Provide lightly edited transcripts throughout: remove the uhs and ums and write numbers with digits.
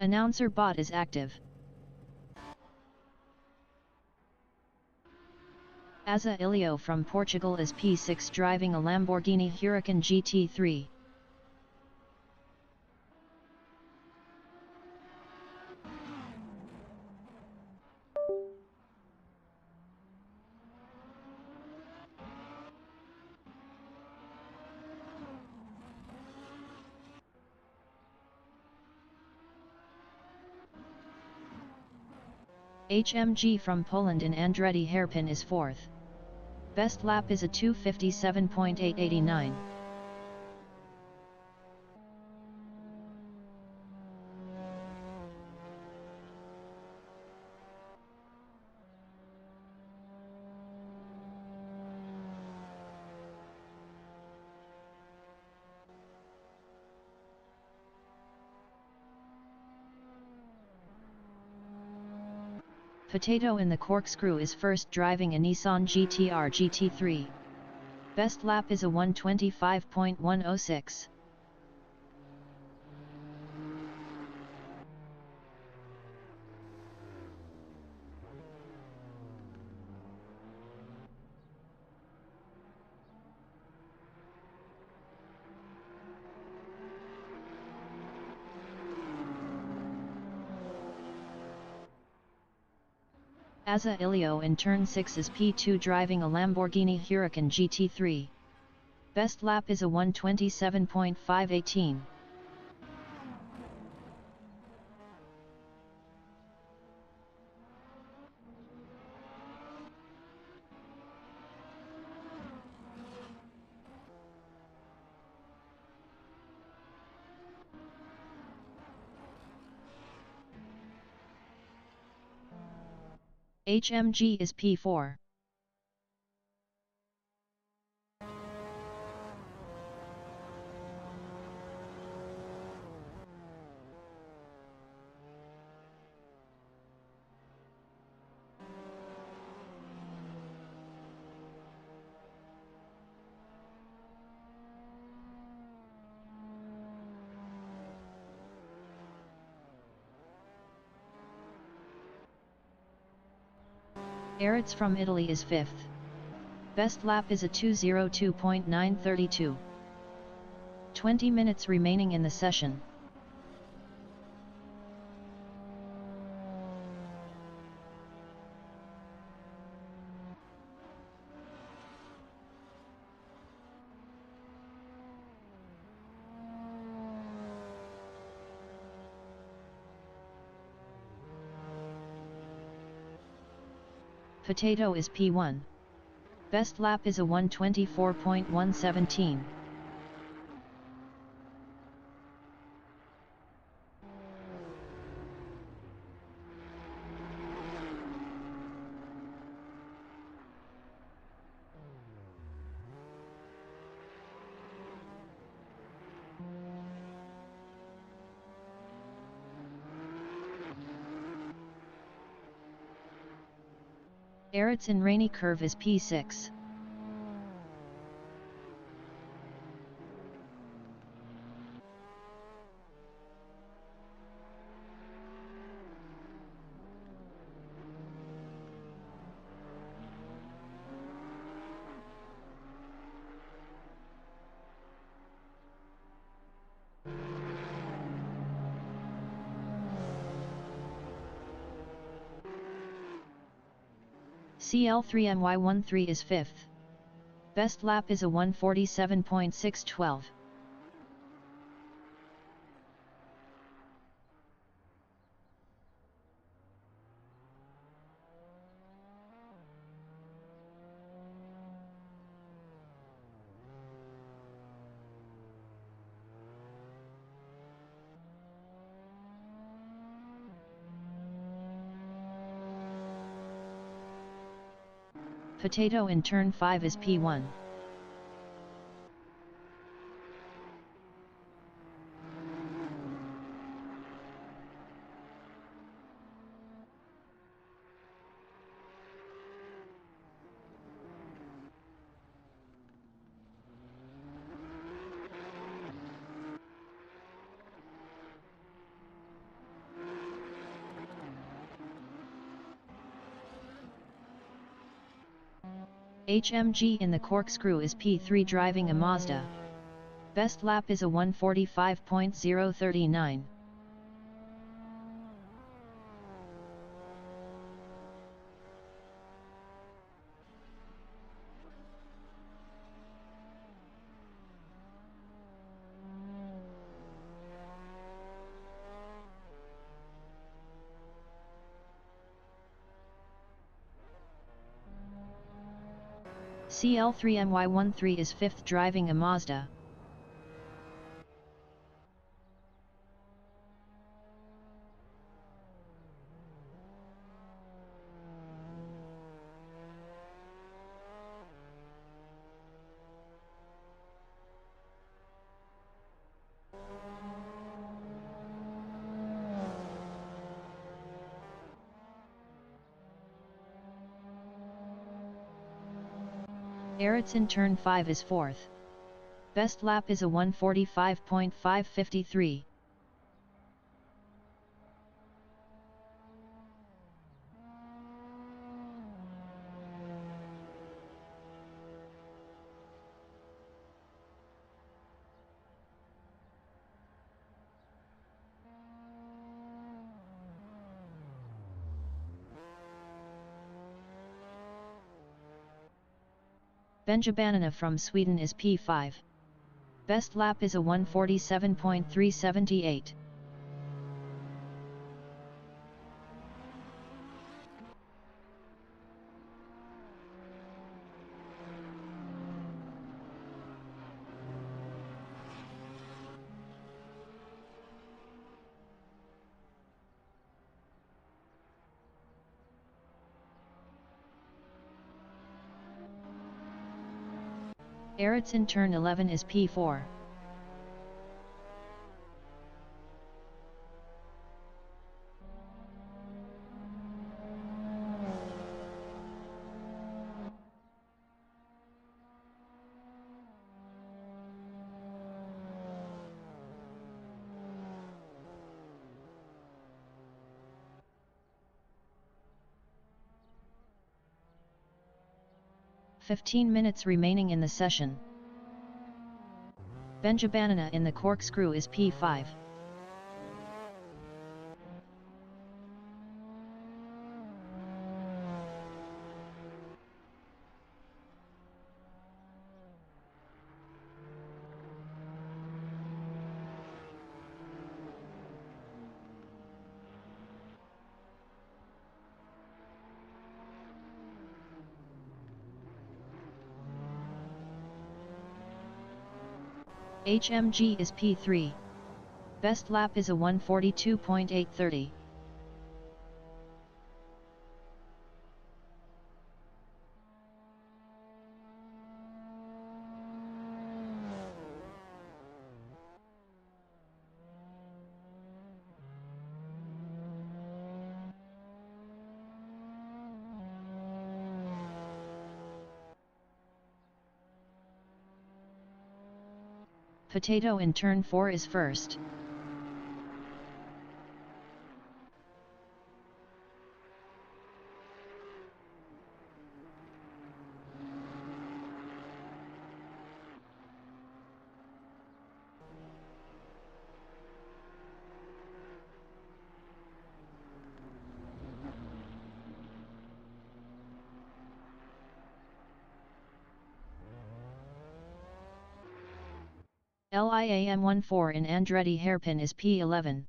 Announcer bot is active. Asa Ilio from Portugal is P6 driving a Lamborghini Huracan GT3. HMG from Poland in Andretti hairpin is 4th. Best lap is a 2:57.889. Potato in the corkscrew is first driving a Nissan GT-R GT3. Best lap is a 1:25.106. Asa Ilio in turn 6 is P2 driving a Lamborghini Huracan GT3. Best lap is a 1:27.518. HMG is P4. Aritz from Italy is 5th. Best lap is a 2:02.932. 20 minutes remaining in the session. Potato is P1. Best lap is a 1:24.117. Aritz in rainy curve is P6. CL3MY13 is 5th. Best lap is a 1:47.612. Potato in turn 5 is P1. HMG in the corkscrew is P3 driving a Mazda. Best lap is a 1:45.039. CL3MY13 is 5th driving a Mazda. Eritz in turn 5 is 4th. Best lap is a 1:45.553. Benjabanana from Sweden is P5. Best lap is a 1:47.378. Eritz in turn 11 is P4. "15 minutes remaining in the session. Benjabanana in the corkscrew is P5. HMG is P3. Best lap is a 1:42.830. Potato in turn 4 is first. LIAM14 in Andretti hairpin is P11.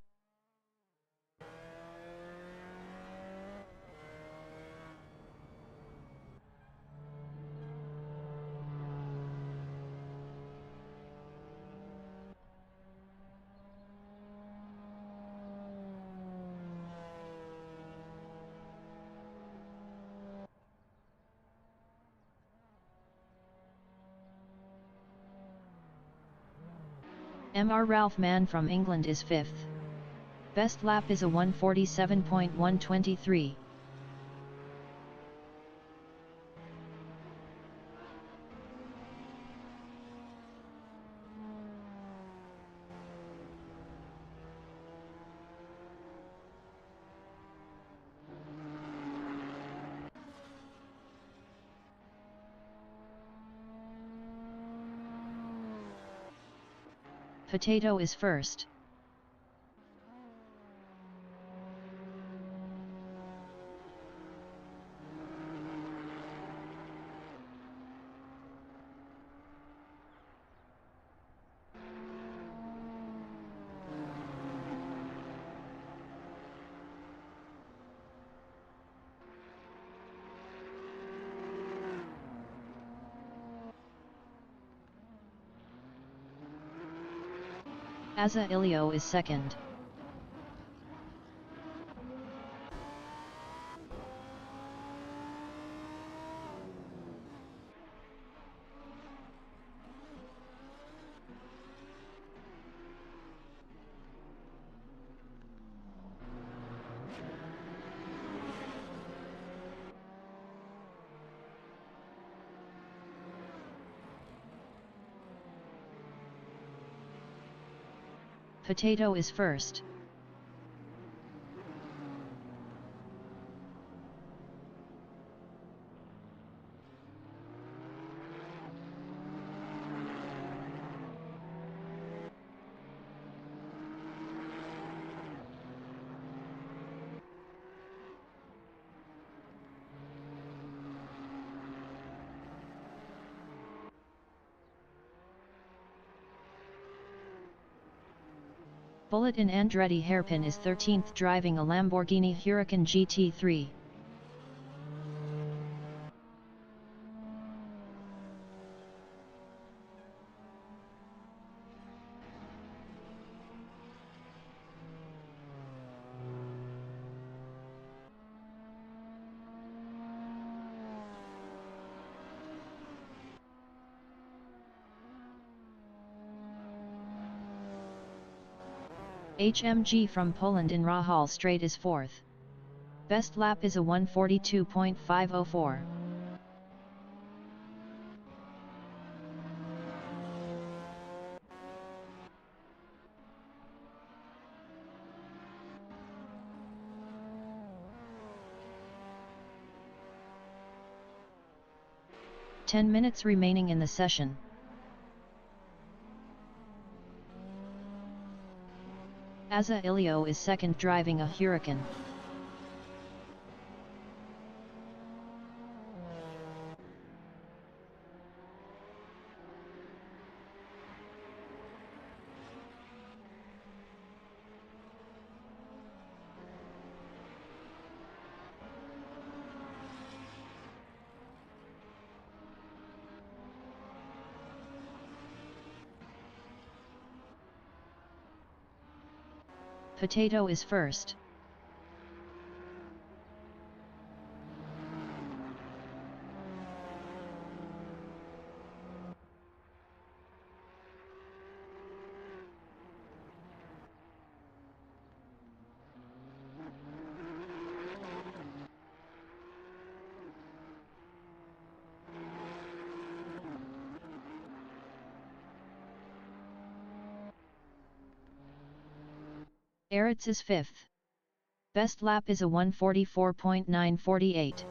MR Ralph Mann from England is 5th. Best lap is a 1:47.123. Potato is first. OSRW is second. Potato is first. Bullet in Andretti Hairpin is 13th driving a Lamborghini Huracan GT3. HMG from Poland in Rahal Straight is 4th. Best lap is a 1:42.504. "10 minutes remaining in the session." OSRW is second driving a Huracan. Potato is first. Eretz is 5th. Best lap is a 1:44.948.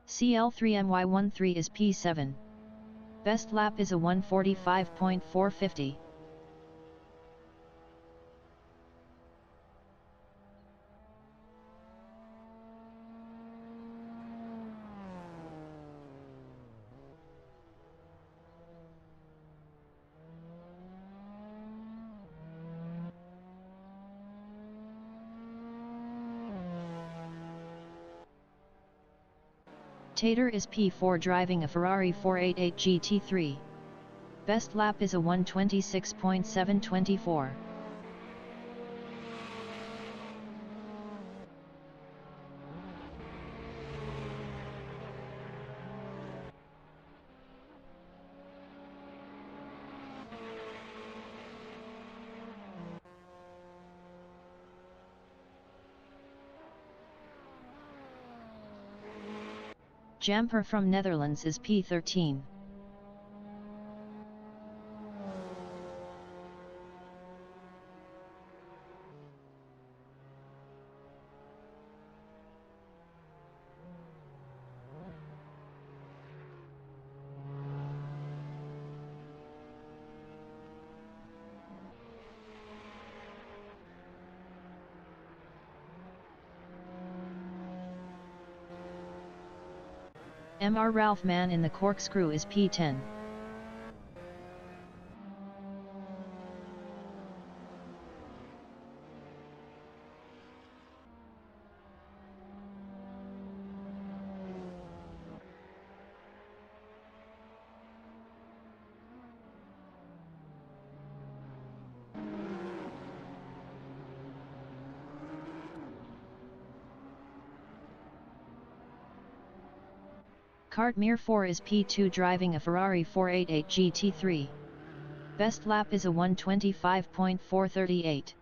CL3MY13 is P7. Best lap is a 1:45.450. Tater is P4 driving a Ferrari 488 GT3. Best lap is a 1:26.724. Jamper from Netherlands is P13. Mr. Ralph Man in the corkscrew is P10. Cartmere 4 is P2 driving a Ferrari 488 GT3. Best lap is a 1:25.438.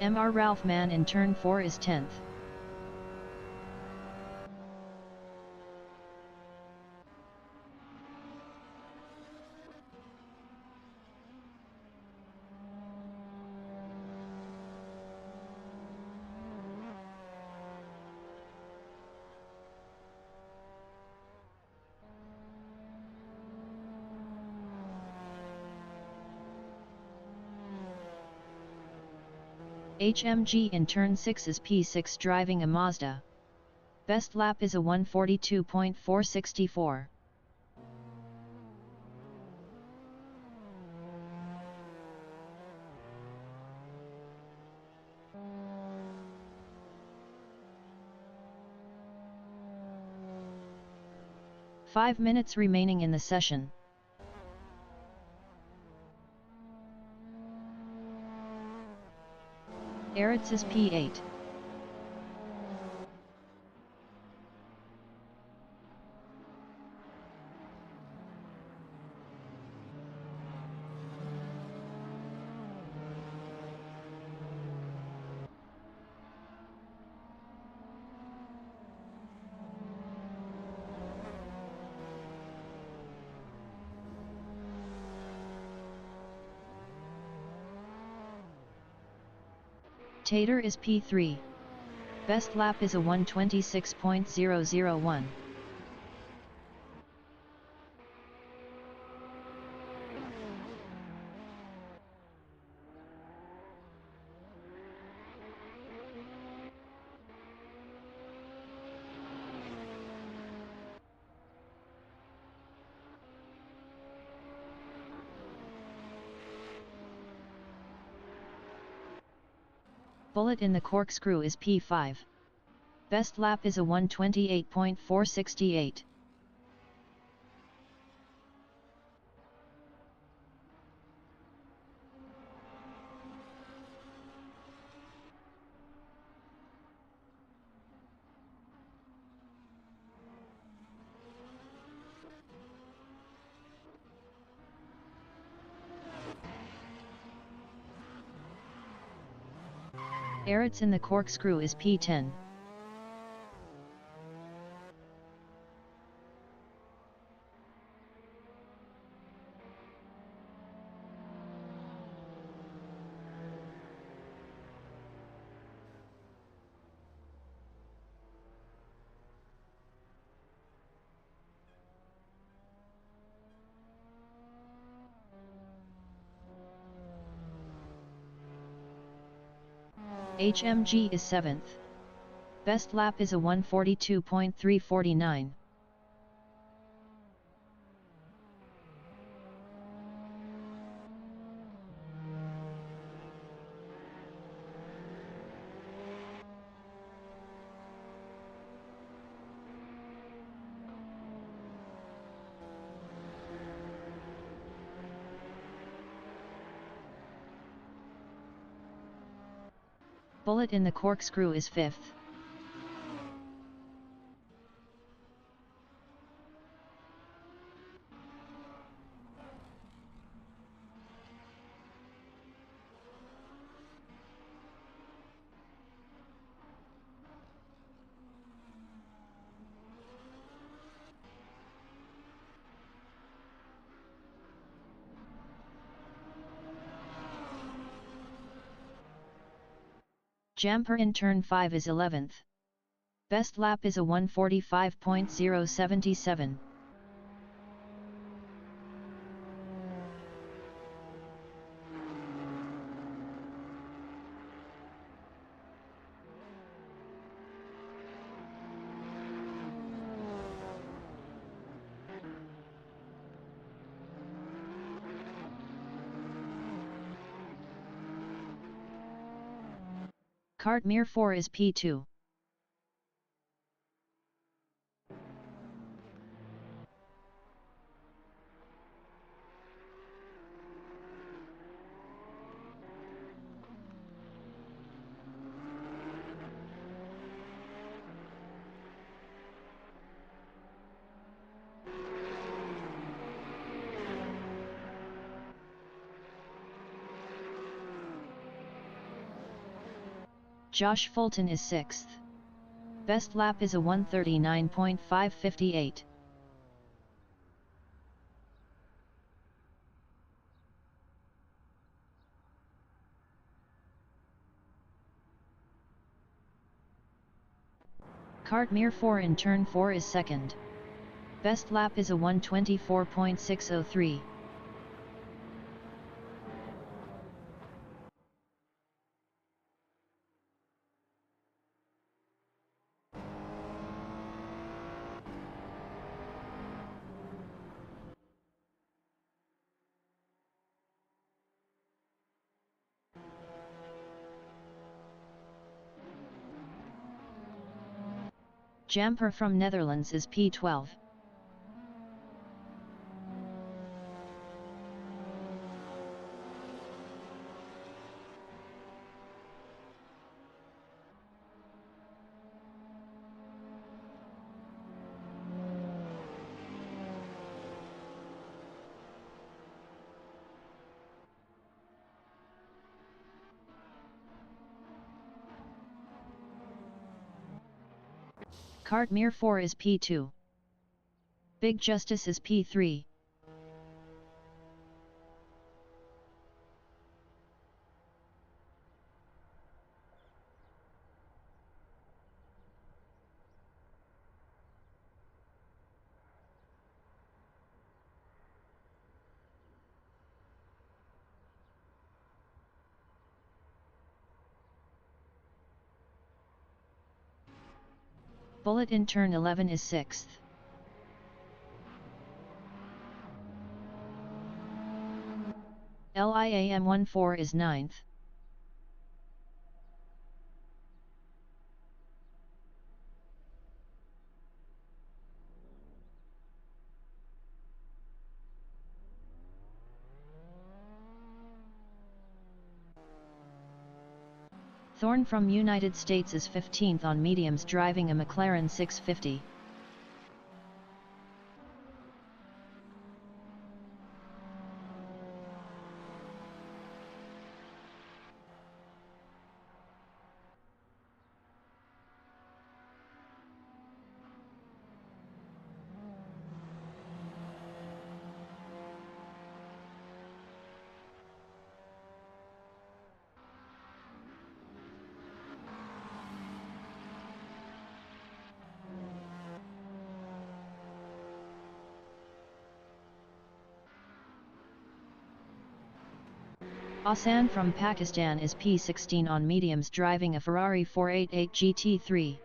Mr. Ralph Man in turn 4 is 10th. HMG in turn 6 is P6 driving a Mazda. Best lap is a 1:42.464. Five minutes remaining in the session. Eretz is P8. Tater is P3. Best lap is a 1:26.001. Bullet in the corkscrew is P5. Best lap is a 1:28.468. Eretz in the corkscrew is P10. HMG is 7th. Best lap is a 1:42.349. Bullet in the corkscrew is 5th. Jumper in turn 5 is 11th. Best lap is a 1:45.077. Cartmere 4 is P2. Josh Fulton is 6th. Best lap is a 1:39.558. Cartmere 4 in turn 4 is 2nd. Best lap is a 1:24.603. Jumper from Netherlands is P12. Cartmere 4 is P2. Big Justice is P3. Bullet in turn 11 is 6th. LIAM14 is 9th. Thorne from United States is 15th on mediums driving a McLaren 650. Hassan from Pakistan is P16 on mediums driving a Ferrari 488 GT3.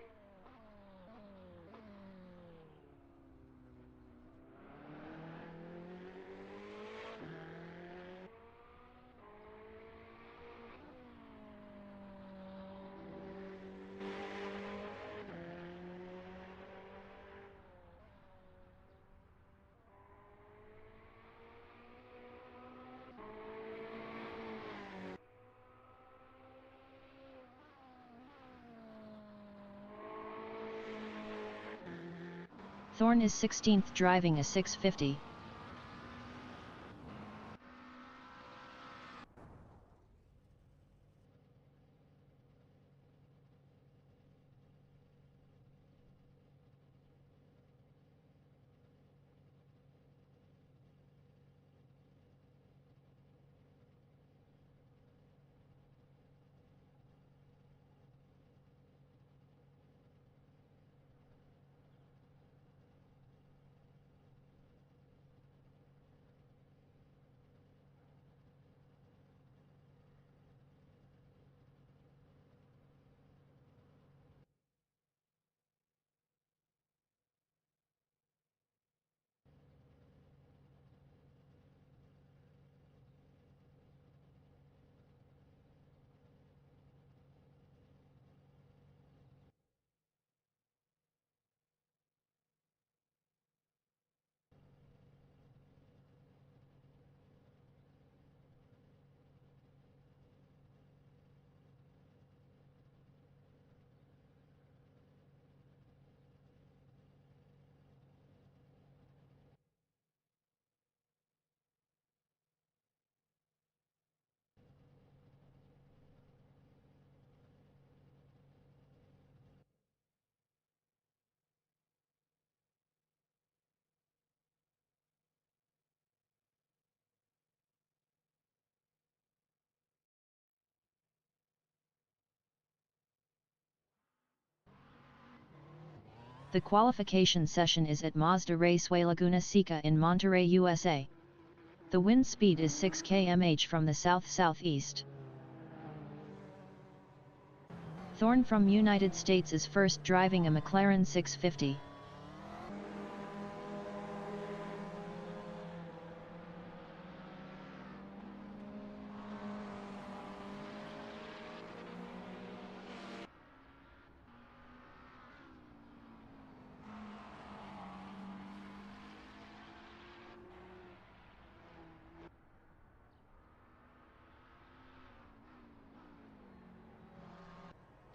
Thorn is 16th driving a 650. The qualification session is at Mazda Raceway Laguna Seca in Monterey, USA. The wind speed is 6 km/h from the south-southeast. Thorn from United States is first driving a McLaren 650.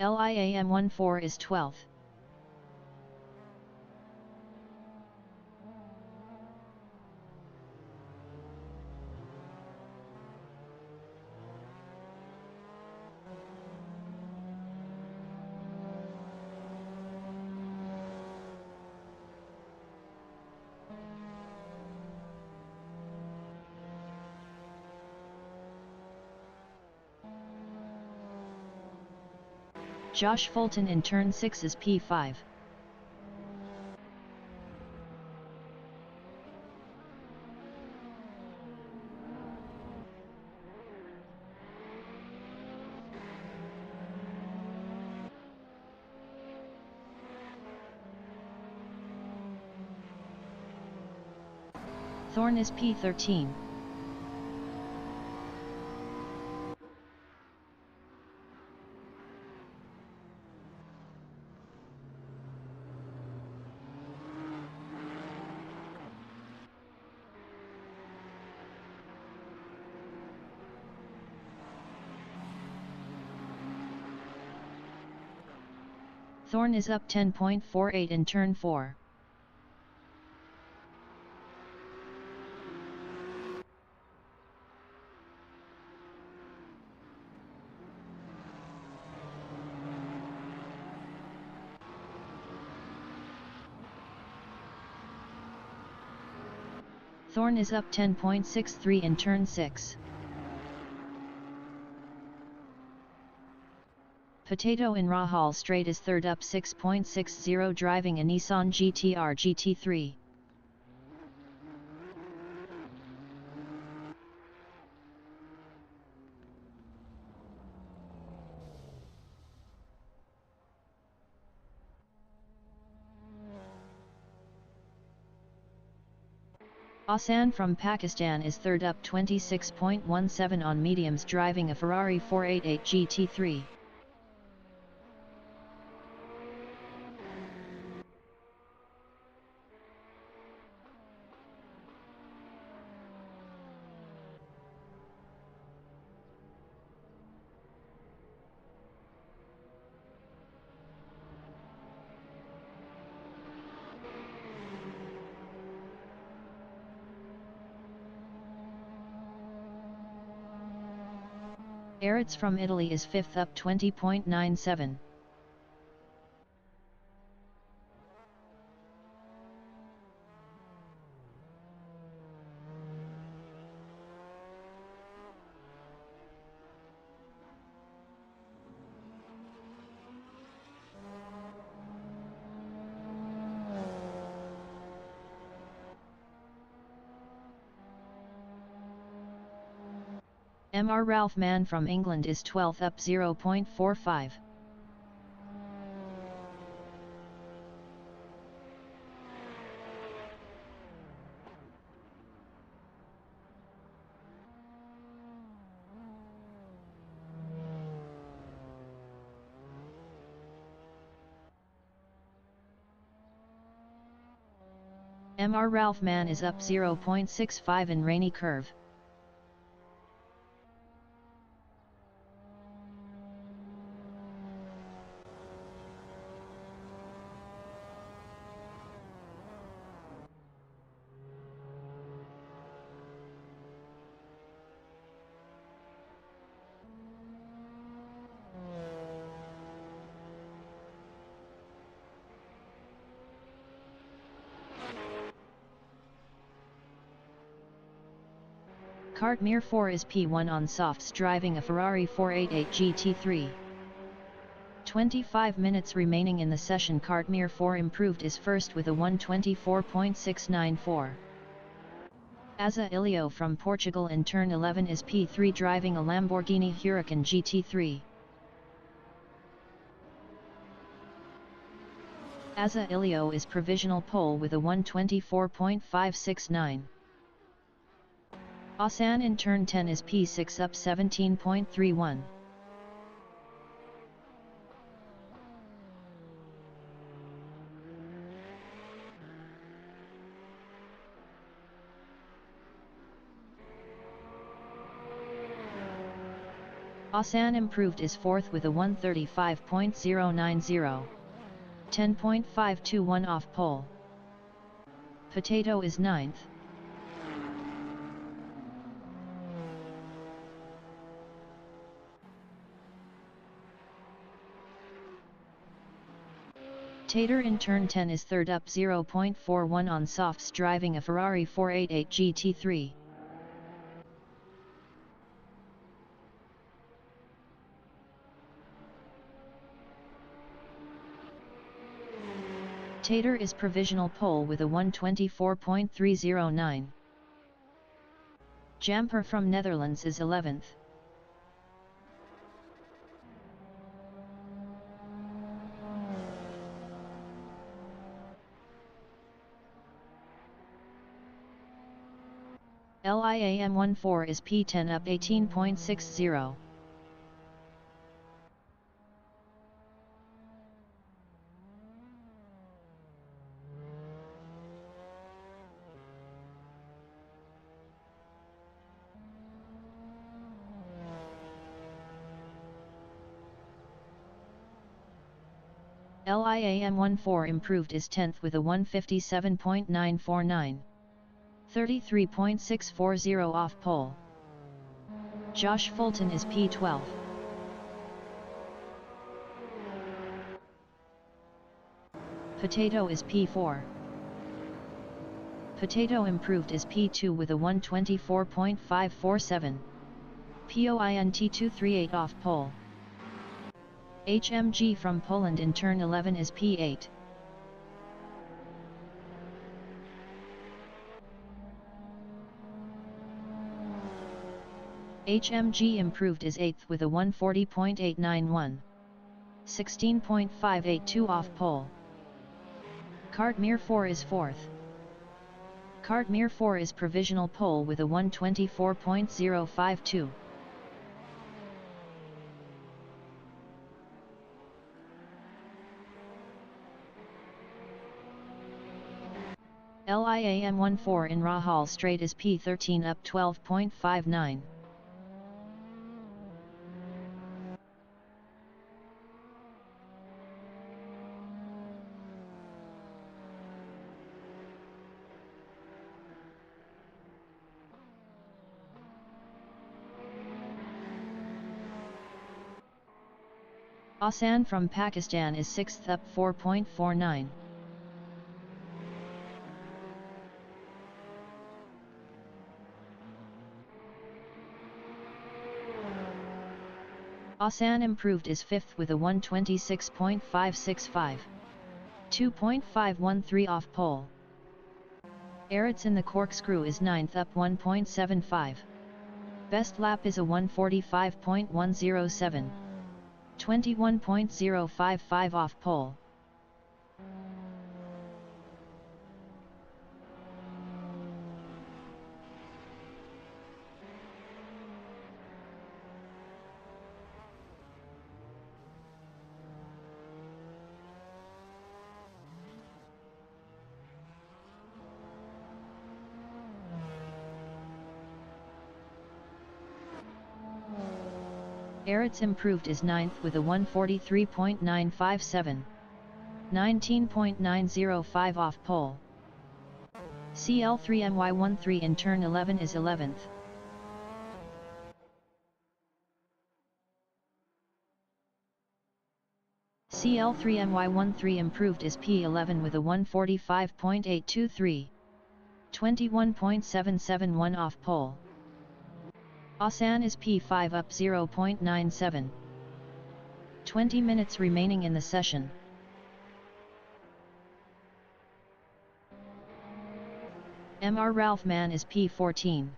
LIAM14 is 12th. Josh Fulton in turn 6 is P5. Thorn is P13. Thorn is up 10.48 in turn 4. Thorn is up 10.63 in turn 6. Potato in Rahal Straight is third up 6.60 driving a Nissan GT-R GT3. Asan from Pakistan is third up 26.17 on mediums driving a Ferrari 488 GT3. Eretz from Italy is 5th up 20.97. Mr. Ralph Mann from England is 12th up 0.45. Mr. Ralph Mann is up 0.65 in rainy curve. Cartmere 4 is P1 on softs driving a Ferrari 488 GT3. 25 minutes remaining in the session. Cartmere 4 improved is first with a 124.694. Asa Ilio from Portugal in turn 11 is P3 driving a Lamborghini Huracan GT3. Asa Ilio is provisional pole with a 124.569. Asan in turn 10 is P6 up 17.31. Asan improved is 4th with a 135.090. 10.521 off pole. Potato is 9th. Tater in turn 10 is 3rd up 0.41 on softs driving a Ferrari 488 GT3. Tater is provisional pole with a 124.309. Jamper from Netherlands is 11th. LIAM14 is P10 up 18.60. LIAM14 improved is 10th with a 157.949. 33.640 off pole. Josh Fulton is P12. Potato is P4. Potato improved is P2 with a 124.547. POINT238 off pole. HMG from Poland in turn 11 is P8. HMG improved is 8th with a 140.891. 16.582 off pole. Cartmere 4 is 4th. Cartmere 4 is provisional pole with a 124.052. LIAM14 in Rahal Straight is P13 up 12.59. Asan from Pakistan is 6th up 4.49. Asan improved is 5th with a 126.565. 2.513 off pole. Eretz in the corkscrew is 9th up 1.75. Best lap is a 145.107. 21.055 off pole. Eretz improved is 9th with a 143.957. 19.905 off pole. CL3MY13 in turn 11 is 11th. CL3MY13 improved is P11 with a 145.823. 21.771 off pole. Asan is P5 up 0.97. 20 minutes remaining in the session. Mr. Ralph Mann is P14.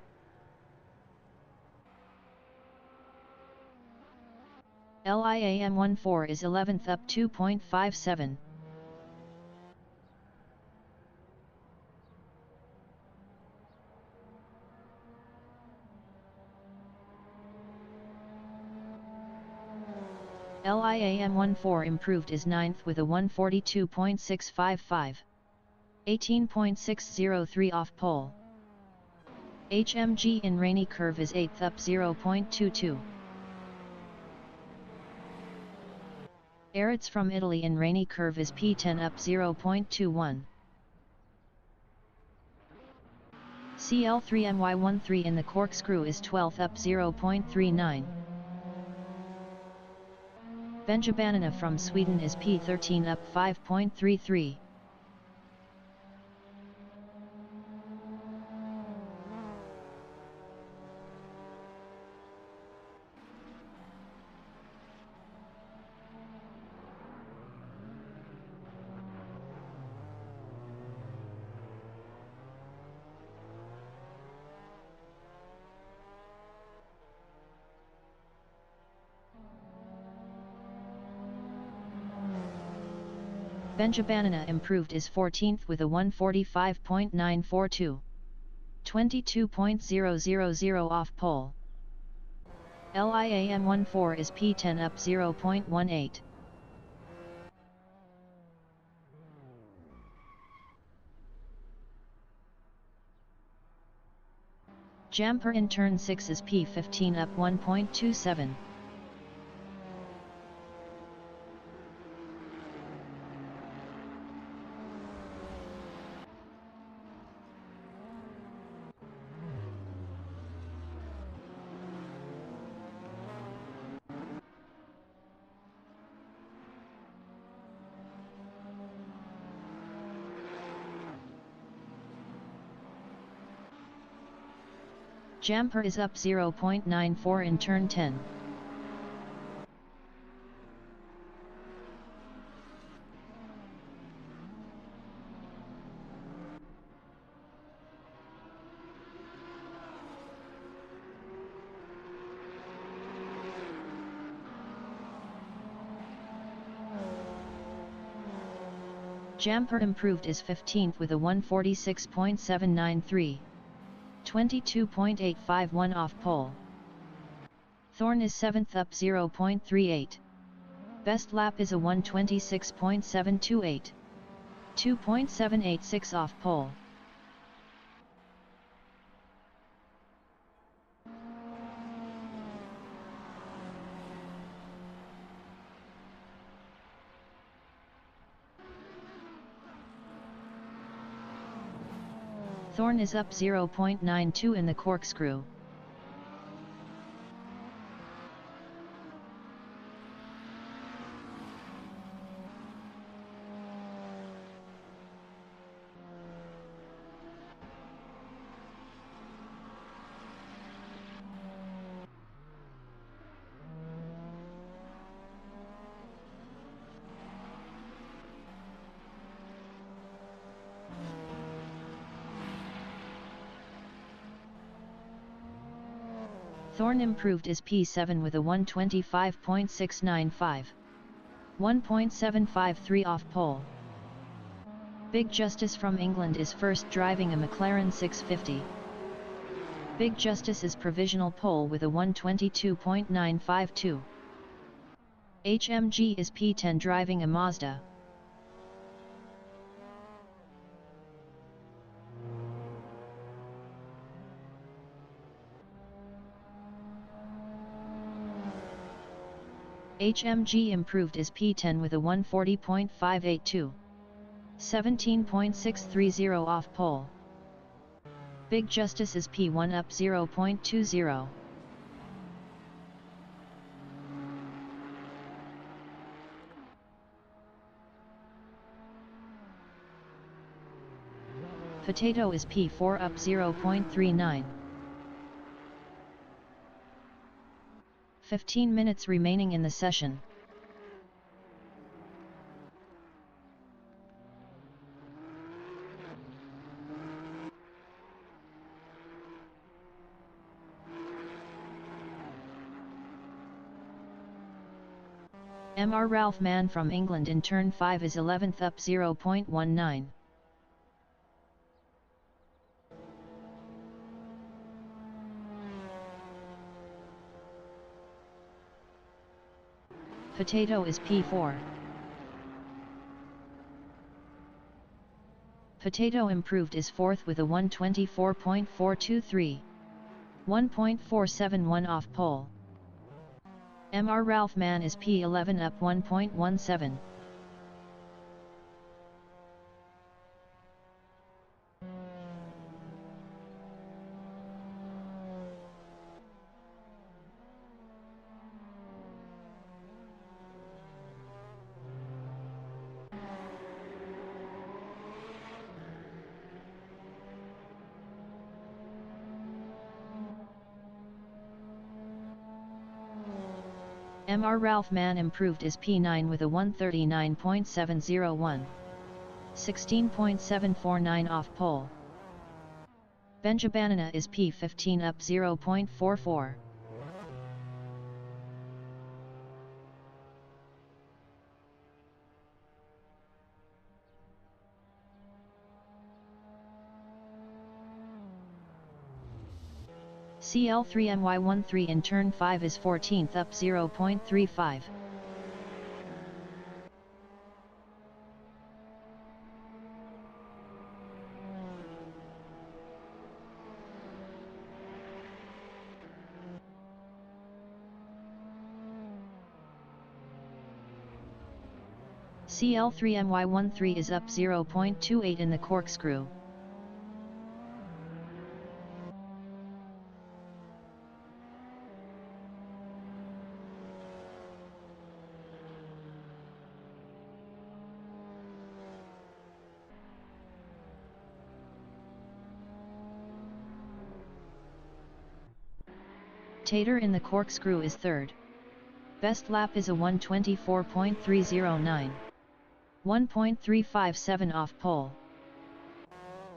LIAM14 is 11th up 2.57. LIAM14 improved is 9th with a 142.655. 18.603 off pole. HMG in rainy curve is 8th up 0.22. Eretz from Italy in rainy curve is P10 up 0.21. CL3MY13 in the corkscrew is 12th up 0.39. Benjabanina from Sweden is P13 up 5.33. Benjabanina improved is 14th with a 145.942. 22.000 off pole. LIAM14 is P10 up 0.18. Jamper in turn 6 is P15 up 1.27. Jamper is up 0.94 in turn 10. Jamper improved is 15th with a 146.793. 22.851 off pole. Thorn is 7th up 0.38. Best lap is a 126.728. 2.786 off pole. Thorn is up 0.92 in the corkscrew. Thorn improved is P7 with a 125.695. 1.753 off pole. Big Justice from England is first driving a McLaren 650. Big Justice is provisional pole with a 122.952. HMG is P10 driving a Mazda. HMG improved is P10 with a 140.582. 17.630 off pole. Big Justice is P1 up 0.20. Potato is P4 up 0.39. 15 minutes remaining in the session. Mr. Ralph Mann from England in turn 5 is 11th up 0.19. Potato is P4. Potato improved is 4th with a 124.423. 1.471 off pole. Mr. Ralph Mann is P11 up 1.17. Mr. Ralph Mann improved is P9 with a 139.701. 16.749 off pole. Benjabanana is P15 up 0.44. CL3MY13 in turn 5 is 14th up 0.35. CL3MY13 is up 0.28 in the corkscrew. Tater in the corkscrew is 3rd. Best lap is a 124.309. 1.357 off pole.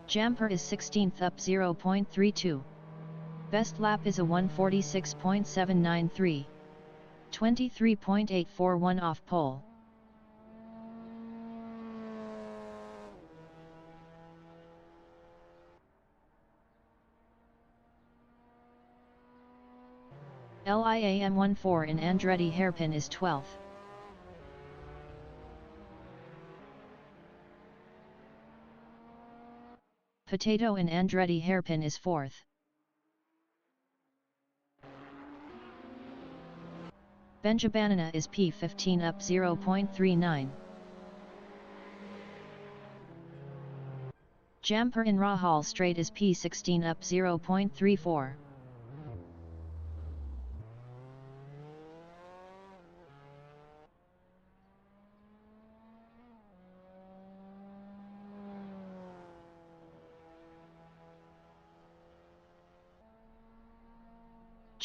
Jamper is 16th up 0.32. Best lap is a 146.793. 23.841 off pole. LIAM14 in Andretti hairpin is 12th. Potato in Andretti hairpin is 4th. Benjabanana is P15 up 0.39. Jamper in Rahal straight is P16 up 0.34.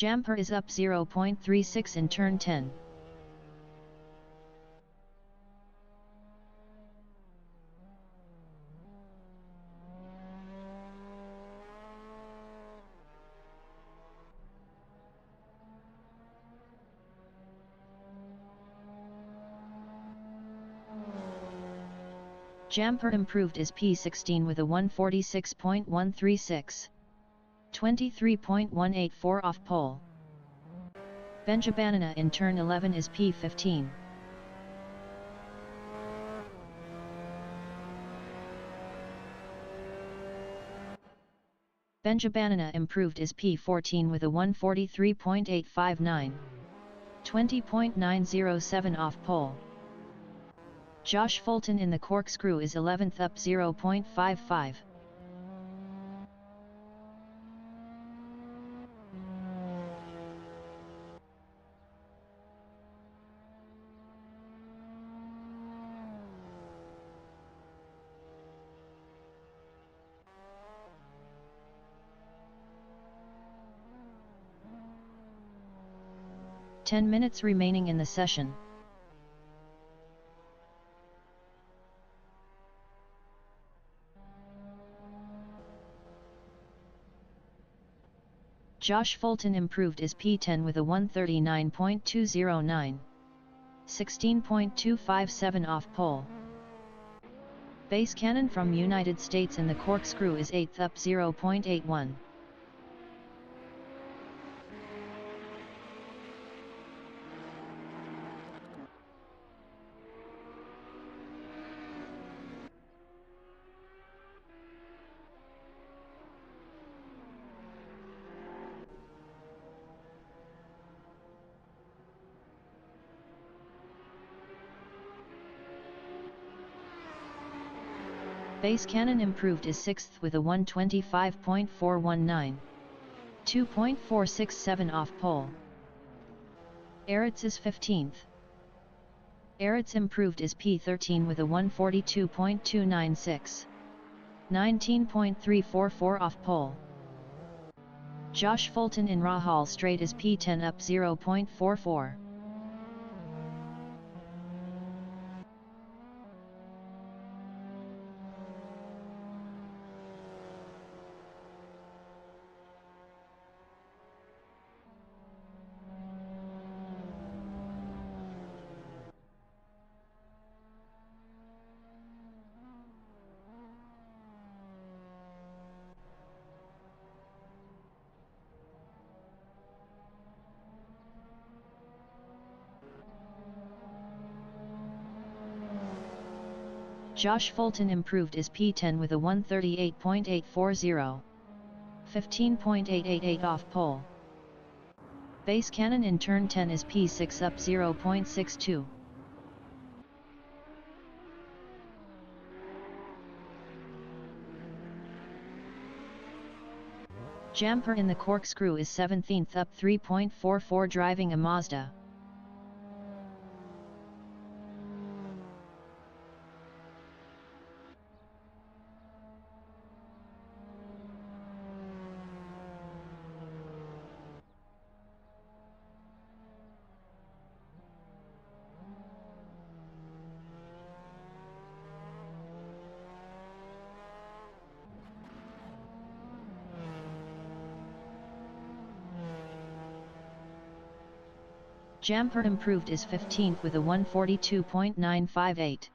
Jamper is up 0.36 in turn 10. Jamper improved is P16 with a 146.136. 23.184 off pole. Benjabanana in turn 11 is P15. Benjabanana improved is P14 with a 143.859. 20.907 off pole. Josh Fulton in the corkscrew is 11th up 0.55. Ten minutes remaining in the session. Josh Fulton improved is P10 with a 139.209. 16.257 off pole. Base Cannon from United States in the corkscrew is 8th up 0.81. Base Cannon improved is 6th with a 125.419. 2.467 off pole. Aritz is 15th. Aritz improved is P13 with a 142.296. 19.344 off pole. Josh Fulton in Rahal Straight is P10 up 0.44. Josh Fulton improved is P10 with a 138.840. 15.888 off pole. Base Cannon in turn 10 is P6 up 0.62. Jamper in the corkscrew is 17th up 3.44 driving a Mazda. Jamper improved is 15th with a 142.958.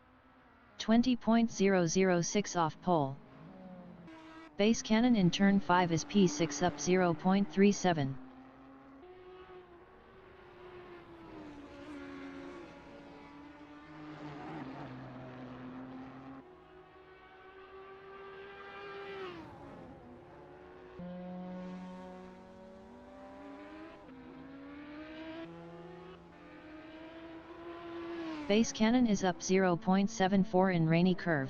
20.006 off pole. Base Cannon in turn 5 is P6 up 0.37. Base Cannon is up 0.74 in rainy curve.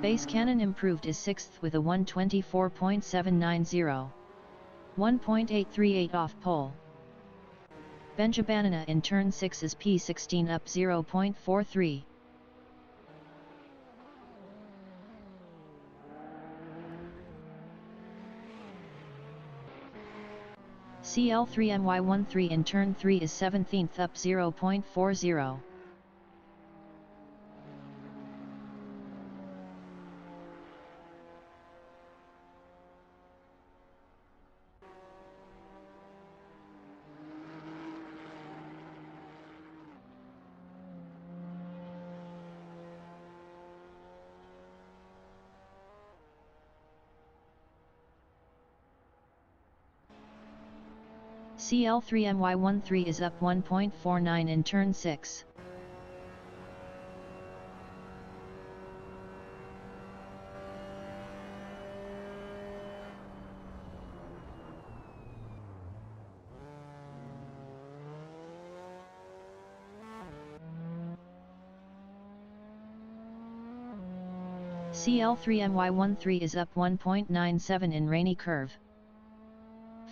Base Cannon improved is 6th with a 124.790. 1.838 off pole. Benjabanana in turn 6 is P16 up 0.43. CL3MY13 in turn 3 is 17th up 0.40. CL3MY13 is up 1.49 in turn 6. CL3MY13 is up 1.97 in rainy curve.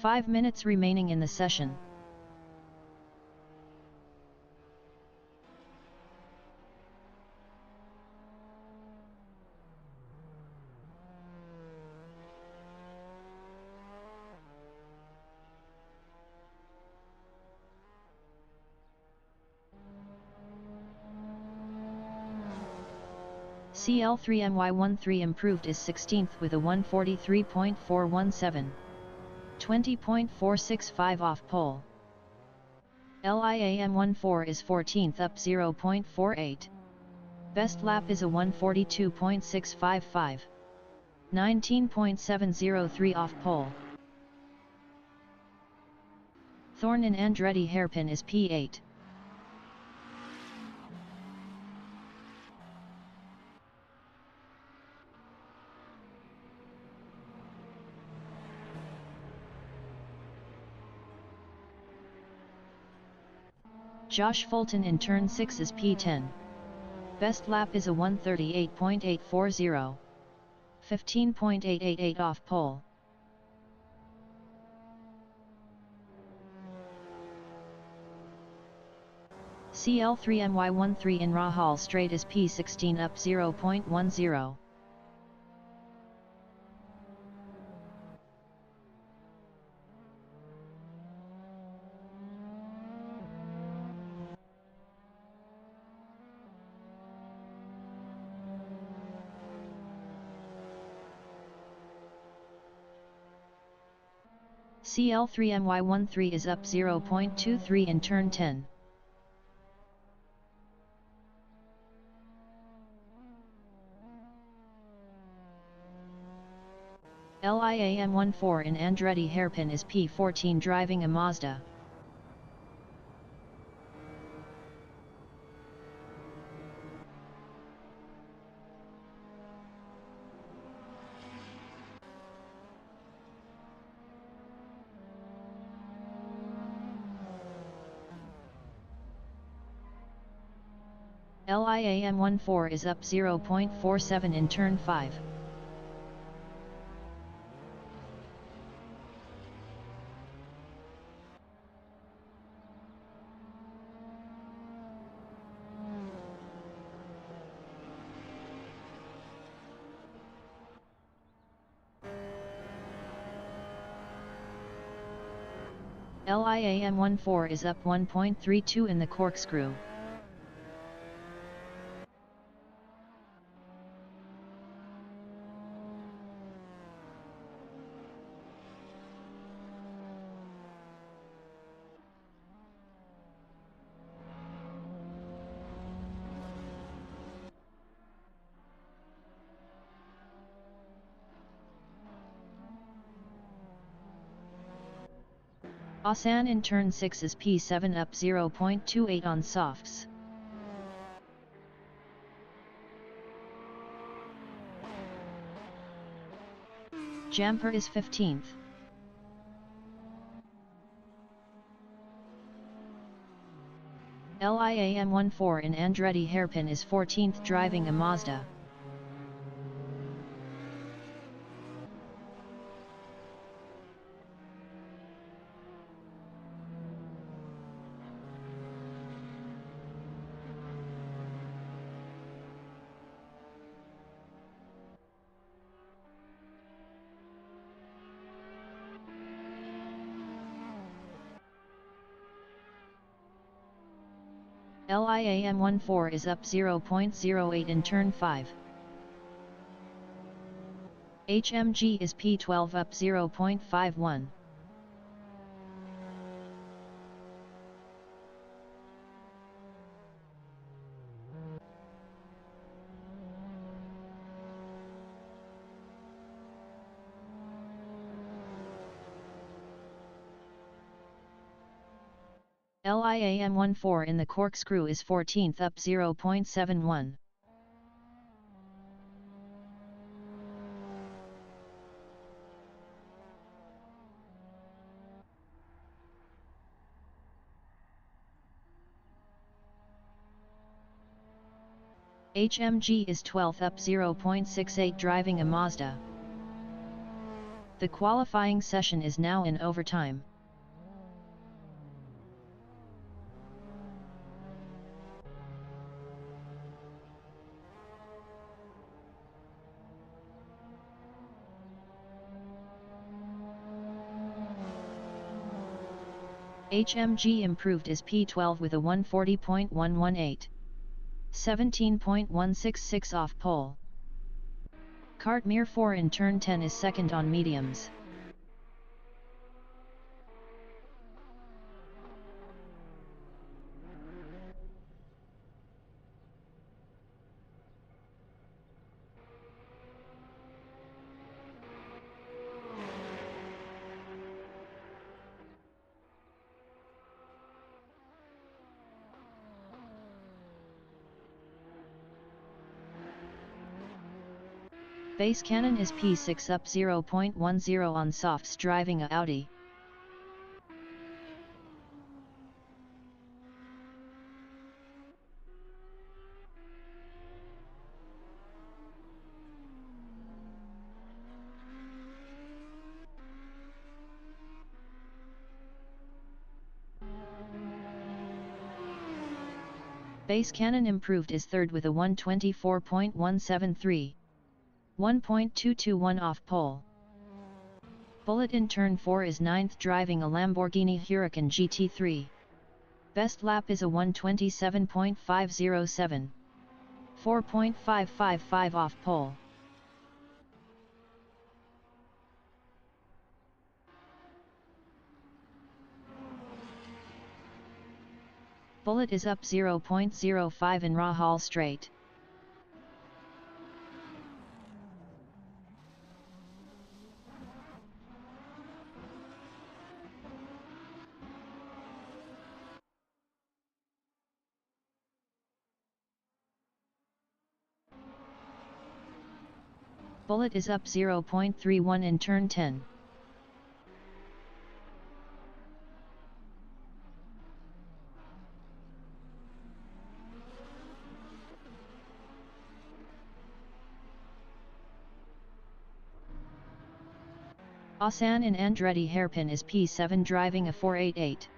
5 minutes remaining in the session. CL3MY13 improved is 16th with a 143.417. 20.465 off pole. LIAM14 is 14th up 0.48. Best lap is a 142.655. 19.703 off pole. Thorn and Andretti hairpin is P8. Josh Fulton in turn 6 is P10. Best lap is a 138.840. 15.888 off pole. CL3MY13 in Rahal straight is P16 up 0.10. CL3MY13 is up 0.23 in turn 10. LIAM14 in Andretti hairpin is P14 driving a Mazda. LIAM14 is up 0.47 in turn 5. LIAM14 is up 1.32 in the corkscrew. Asan in turn 6 is P7 up 0.28 on softs. Jamper is 15th. LIAM14 in Andretti hairpin is 14th driving a Mazda. LIAM14 is up 0.08 in turn 5. HMG is P12 up 0.51. LIAM14 in the corkscrew is 14th up 0.71. HMG is 12th up 0.68 driving a Mazda. The qualifying session is now in overtime. HMG improved is P12 with a 140.118. 17.166 off pole. Cartmere 4 in turn 10 is second on mediums. Base cannon is P6 up 0.10 on softs driving a Audi. Base cannon improved is third with a 124.173. 1.221 off pole. Bullet in turn 4 is 9th driving a Lamborghini Huracan GT3. Best lap is a 127.507. 4.555 off pole. Bullet is up 0.05 in Rahal straight. Bullet is up 0.31 in turn 10. Asan in Andretti hairpin is P7 driving a 488.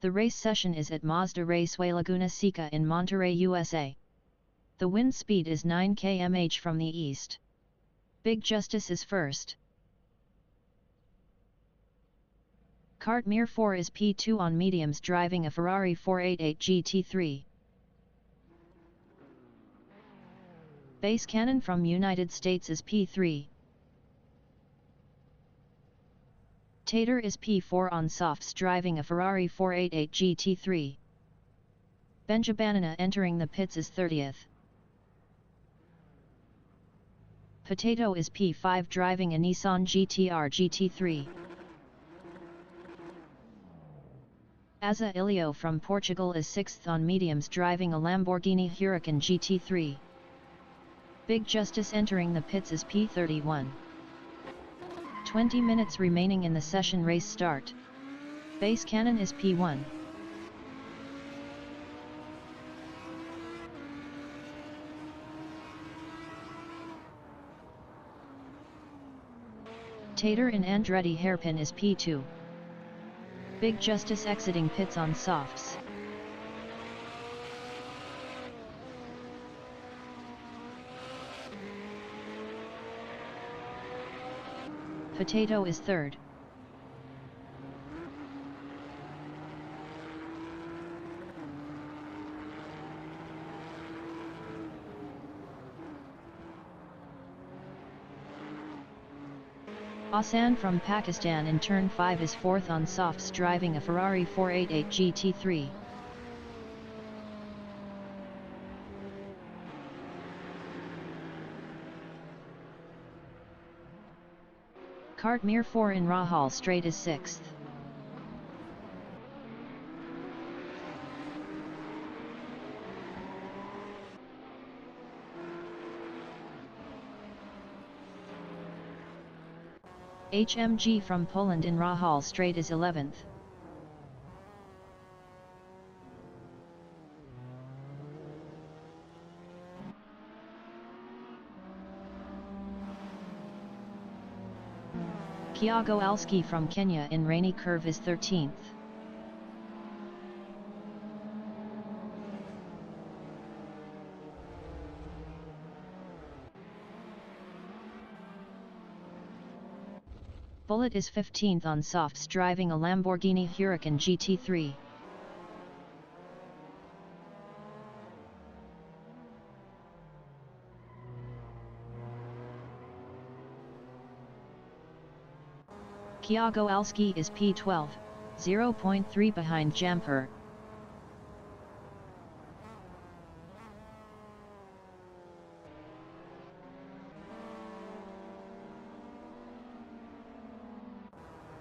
The race session is at Mazda Raceway Laguna Seca in Monterrey, USA. The wind speed is 9 km/h from the east. Big Justice is first. Kart Mir 4 is P2 on mediums driving a Ferrari 488 GT3. Base Cannon from United States is P3. Tater is P4 on softs driving a Ferrari 488 GT3. Benjabanana entering the pits is 30th. Potato is P5 driving a Nissan GT-R GT3. Asa Ilio from Portugal is 6th on mediums driving a Lamborghini Huracan GT3. Big Justice entering the pits is P31. 20 minutes remaining in the session race start. Base Cannon is P1. Tater in Andretti Hairpin is P2. Big Justice exiting pits on softs. Potato is third. Asan from Pakistan in turn 5 is 4th on softs driving a Ferrari 488 GT3. Kart Mir 4 in Rahal Straight is 6th. HMG from Poland in Rahal Straight is 11th. Kiago Alski from Kenya in Rainy Curve is 13th. Bullet is 15th on softs driving a Lamborghini Huracan GT3. Kiago Alski is P12, 0.3 behind Jamper.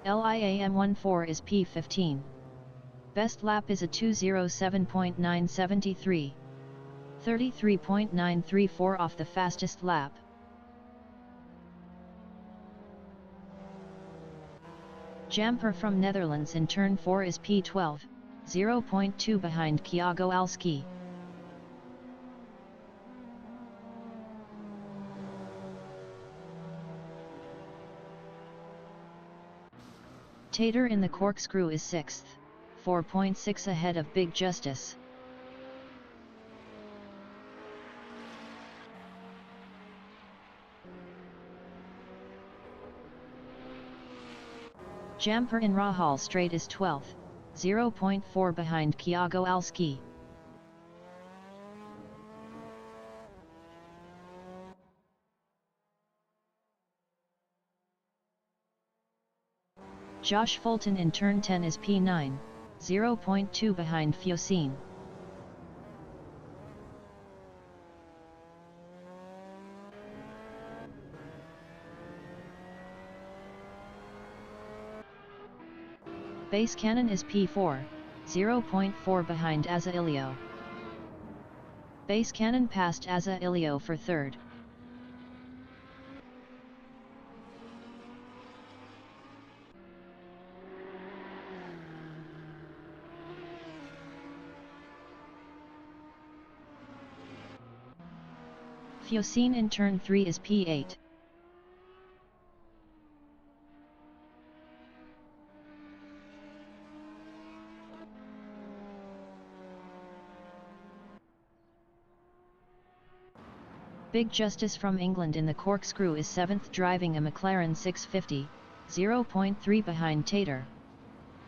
LIAM14 is P15. Best lap is a 2:07.973. 33.934 off the fastest lap. Jamper from Netherlands in turn 4 is P12, 0.2 behind Kiago Alski. Tater in the corkscrew is 6th, 4.6 ahead of Big Justice. Jamper in Rahal Straight is 12th, 0.4 behind Kiago Alski. Josh Fulton in turn 10 is P9, 0.2 behind Fiocine. Base Cannon is P4, 0.4 behind Asa Ilio. Base Cannon passed Asa Ilio for third. Fiocine in turn 3 is P8. Big Justice from England in the corkscrew is 7th driving a McLaren 650, 0.3 behind Tater.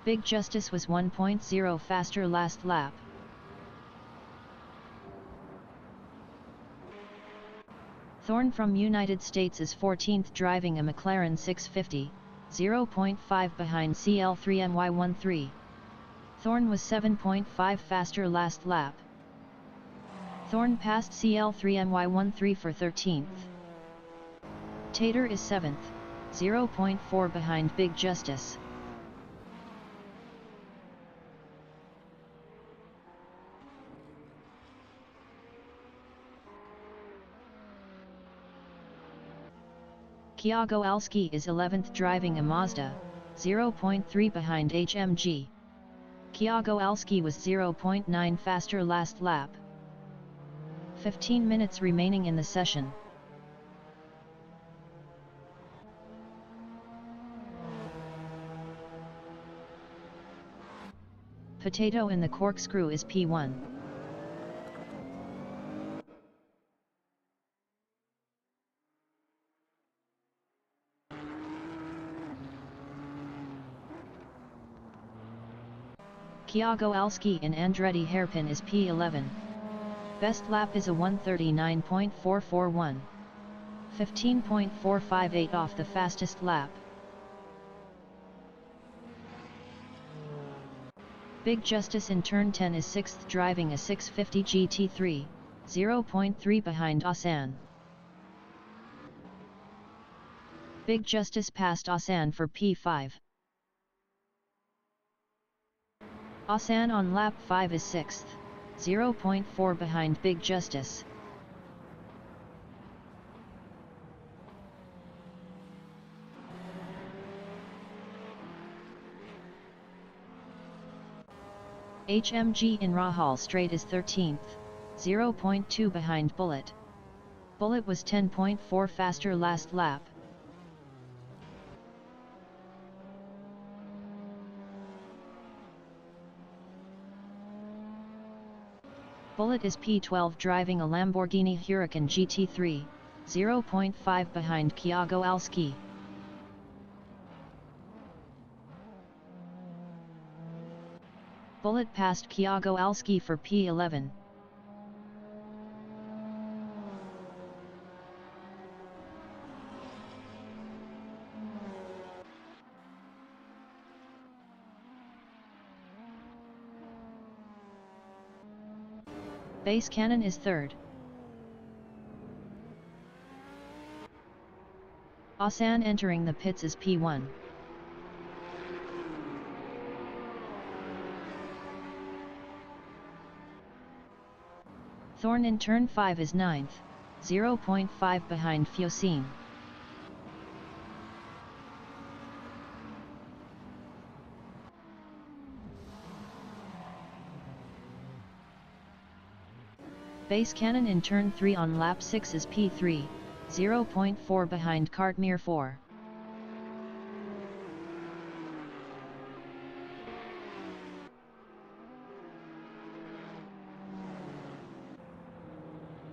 Big Justice was 1.0 faster last lap. Thorne from United States is 14th driving a McLaren 650, 0.5 behind CL3MY13. Thorne was 7.5 faster last lap. Thorne passed CL3MY13 for 13th. Tater is 7th, 0.4 behind Big Justice. Kyago Alski is 11th driving a Mazda, 0.3 behind HMG. Kyago Alski was 0.9 faster last lap. 15 minutes remaining in the session. Potato in the corkscrew is P1. Kyago Alski in Andretti hairpin is P11. Best lap is a 1:39.441. 15.458 off the fastest lap. Big Justice in turn 10 is 6th driving a 650 GT3, 0.3 behind Asan. Big Justice passed Asan for P5. Asan on lap 5 is 6th, 0.4 behind Big Justice. HMG in Rahal Straight is 13th, 0.2 behind Bullet. Bullet was 10.4 faster last lap. Bullet is P12 driving a Lamborghini Huracan GT3, 0.5 behind Kyago Alski. Bullet passed Kyago Alski for P11. Base Cannon is 3rd. Asan entering the pits is P1. Thorne in turn 5 is 9th, 0.5 behind Fiocine. Base Cannon in turn 3 on lap 6 is P3, 0.4 behind Cartmere 4.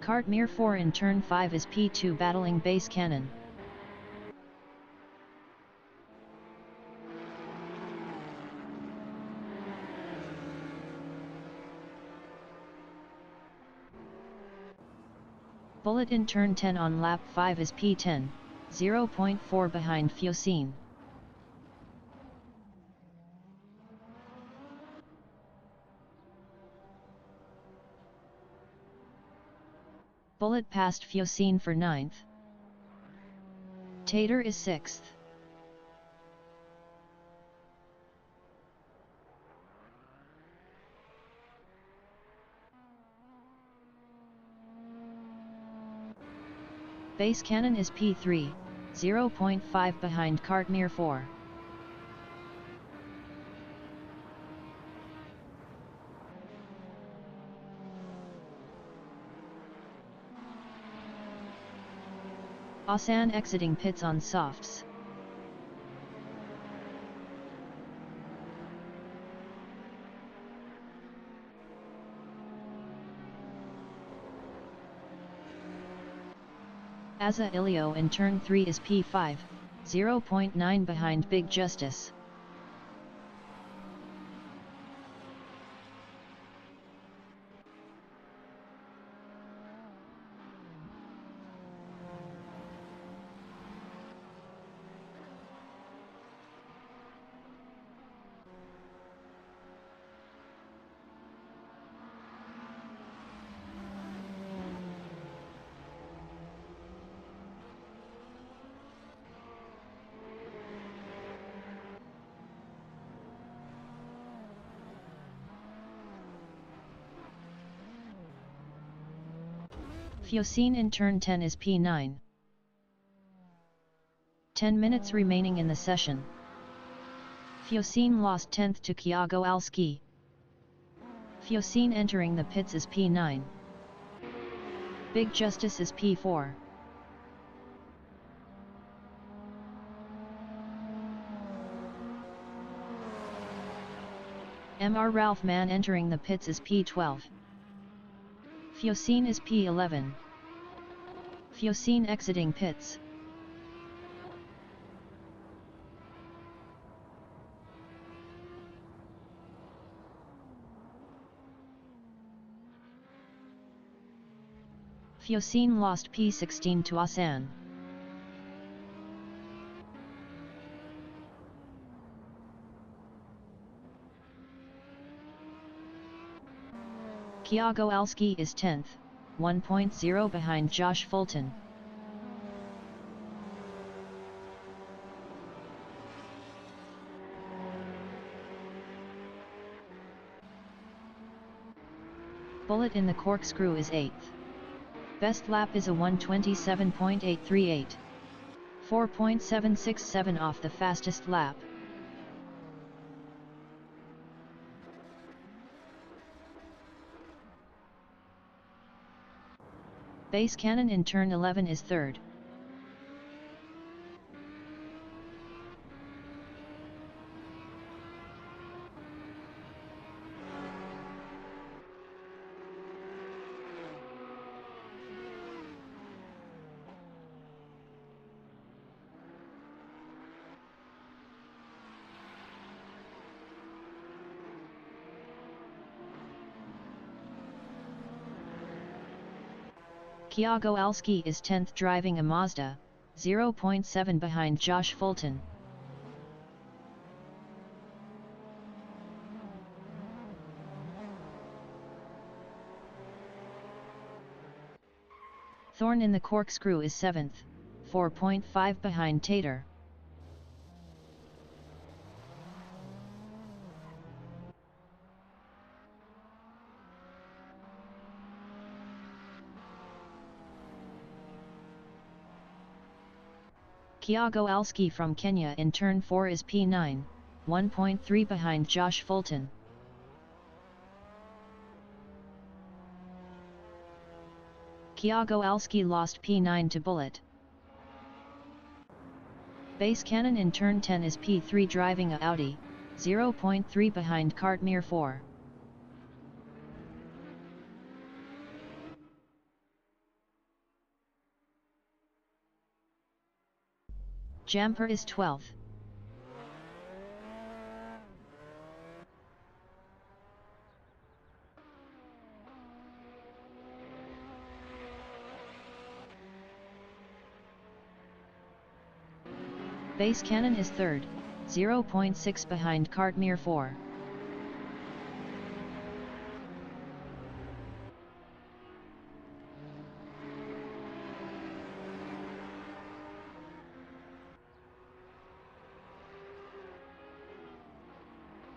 Cartmere 4 in turn 5 is P2 battling Base Cannon. Bullet in turn 10 on lap 5 is P10, 0.4 behind Fiocine. Bullet passed Fiocine for 9th. Tater is 6th. Base Cannon is P3, 0.5 behind Cartmere 4. Asan exiting pits on softs. Asa Ilio in turn 3 is P5, 0.9 behind Big Justice. Fiocine in turn 10 is P9. 10 minutes remaining in the session. Fiocine lost 10th to Thiago Alski. Fiocine entering the pits is P9. Big Justice is P4. Mr. Ralph Mann entering the pits is P12. Fiocine is P11. Fiocine exiting pits. Fiocine lost P16 to Asan. Thiago Alski is 10th, 1.0 behind Josh Fulton. Bullet in the corkscrew is 8th. Best lap is a 1:27.838. 4.767 off the fastest lap. Base Cannon in turn 11 is 3rd. Thiago Alski is 10th driving a Mazda, 0.7 behind Josh Fulton. Thorn in the corkscrew is 7th, 4.5 behind Tater. Thiago Alski from Kenya in turn 4 is P9, 1.3 behind Josh Fulton. Thiago Alski lost P9 to Bullet. Base Cannon in turn 10 is P3 driving a Audi, 0.3 behind Cartmere 4. Jamper is 12th. Base Cannon is 3rd, 0.6 behind Cartmere 4.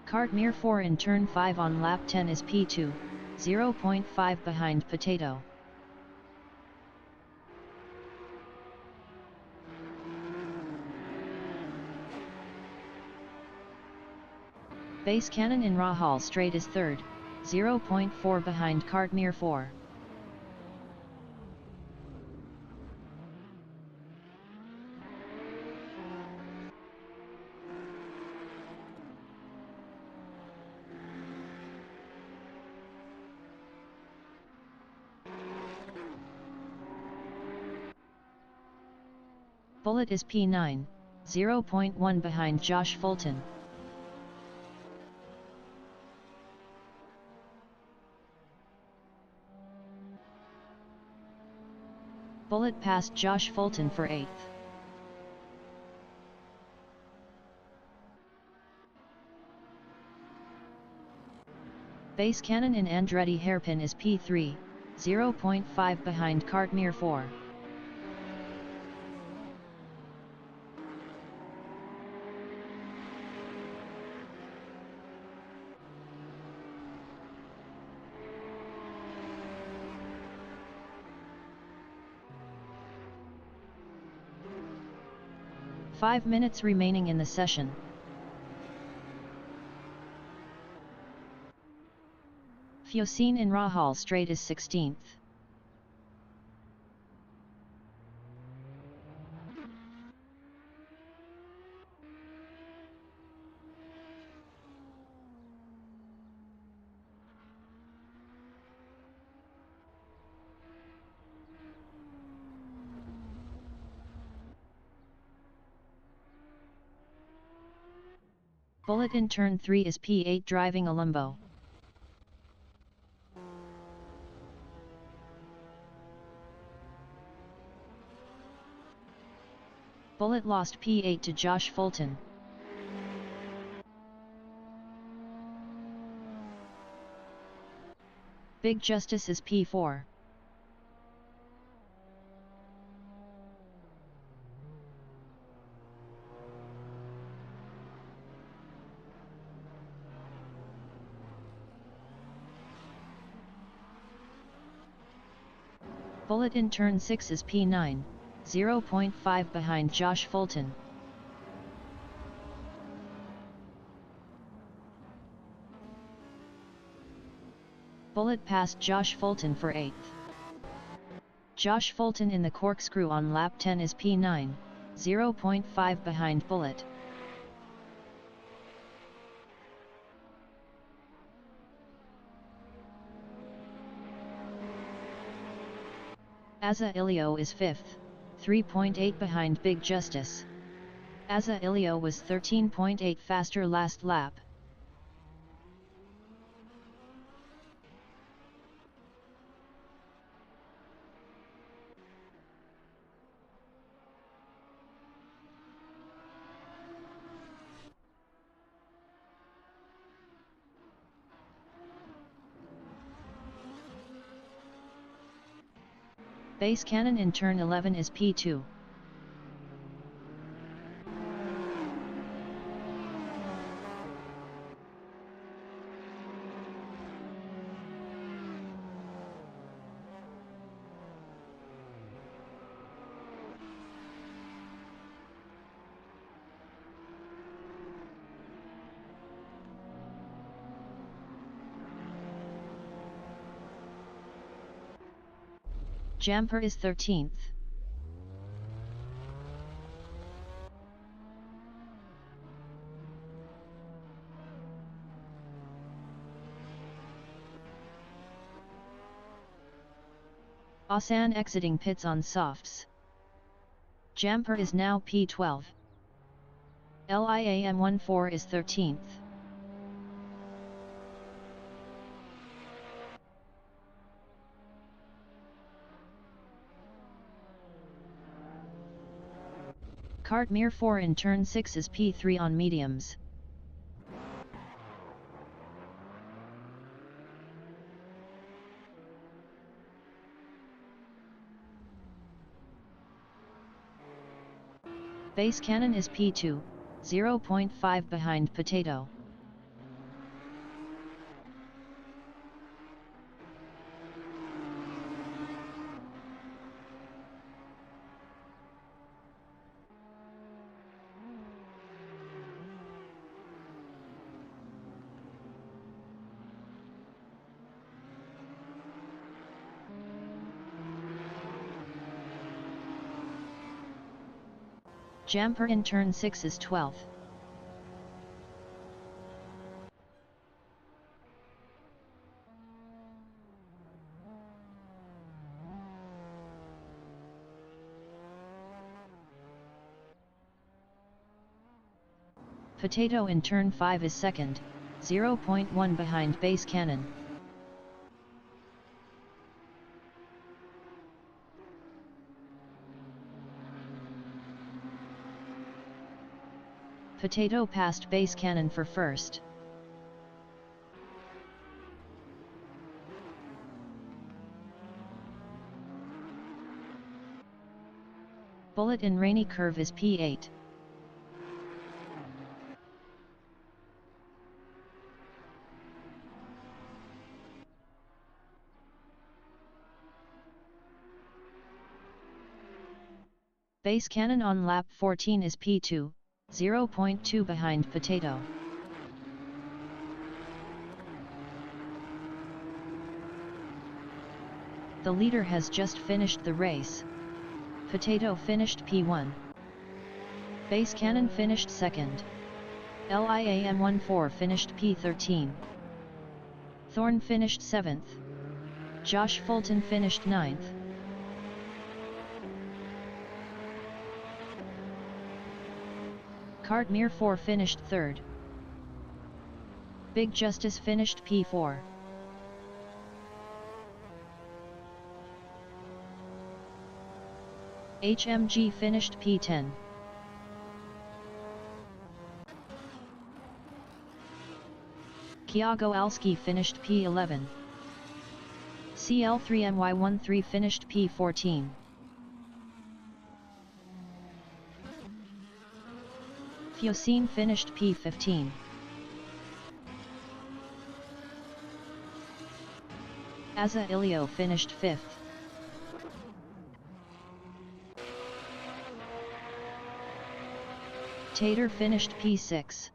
Cartmere 4 in turn 5 on lap 10 is P2, 0.5 behind Potato. Base Cannon in Rahal Straight is 3rd, 0.4 behind Cartmere 4. Bullet is P9, 0.1 behind Josh Fulton. Bullet passed Josh Fulton for 8th. Base Cannon in Andretti Hairpin is P3, 0.5 behind Cartmere 4. Five minutes remaining in the session. Fiocine in Rahal Straight is 16th. Bullet in turn 3 is P8 driving a Lambo. Bullet lost P8 to Josh Fulton. Big Justice is P4. Bullet in turn 6 is P9, 0.5 behind Josh Fulton. Bullet passed Josh Fulton for 8th. Josh Fulton in the corkscrew on lap 10 is P9, 0.5 behind Bullet. Asa Ilio is 5th, 3.8 behind Big Justice. Asa Ilio was 13.8 faster last lap. Base Cannon in turn 11 is P2. Jamper is 13th. Asan exiting pits on softs. Jamper is now P12. LIAM14 is 13th. Cartmere 4 in turn 6 is P3 on mediums. Base Cannon is P2, 0.5 behind Potato. Jamper in turn 6 is 12th. Potato in turn 5 is second, 0.1 behind base cannon. Potato passed base cannon for first. Bullet in rainy curve is P8. Base cannon on lap 14 is P2, 0.2 behind Potato. The leader has just finished the race. Potato finished P1. Base cannon finished second. LIAM14 finished P13. Thorne finished 7th. Josh Fulton finished 9th. Cartmere 4 finished 3rd. Big Justice finished P4. HMG finished P10. Kiago Alski finished P11. CL3MY13 finished P14. Fiocine finished P15. Aza Ilio finished 5th. Tater finished P6.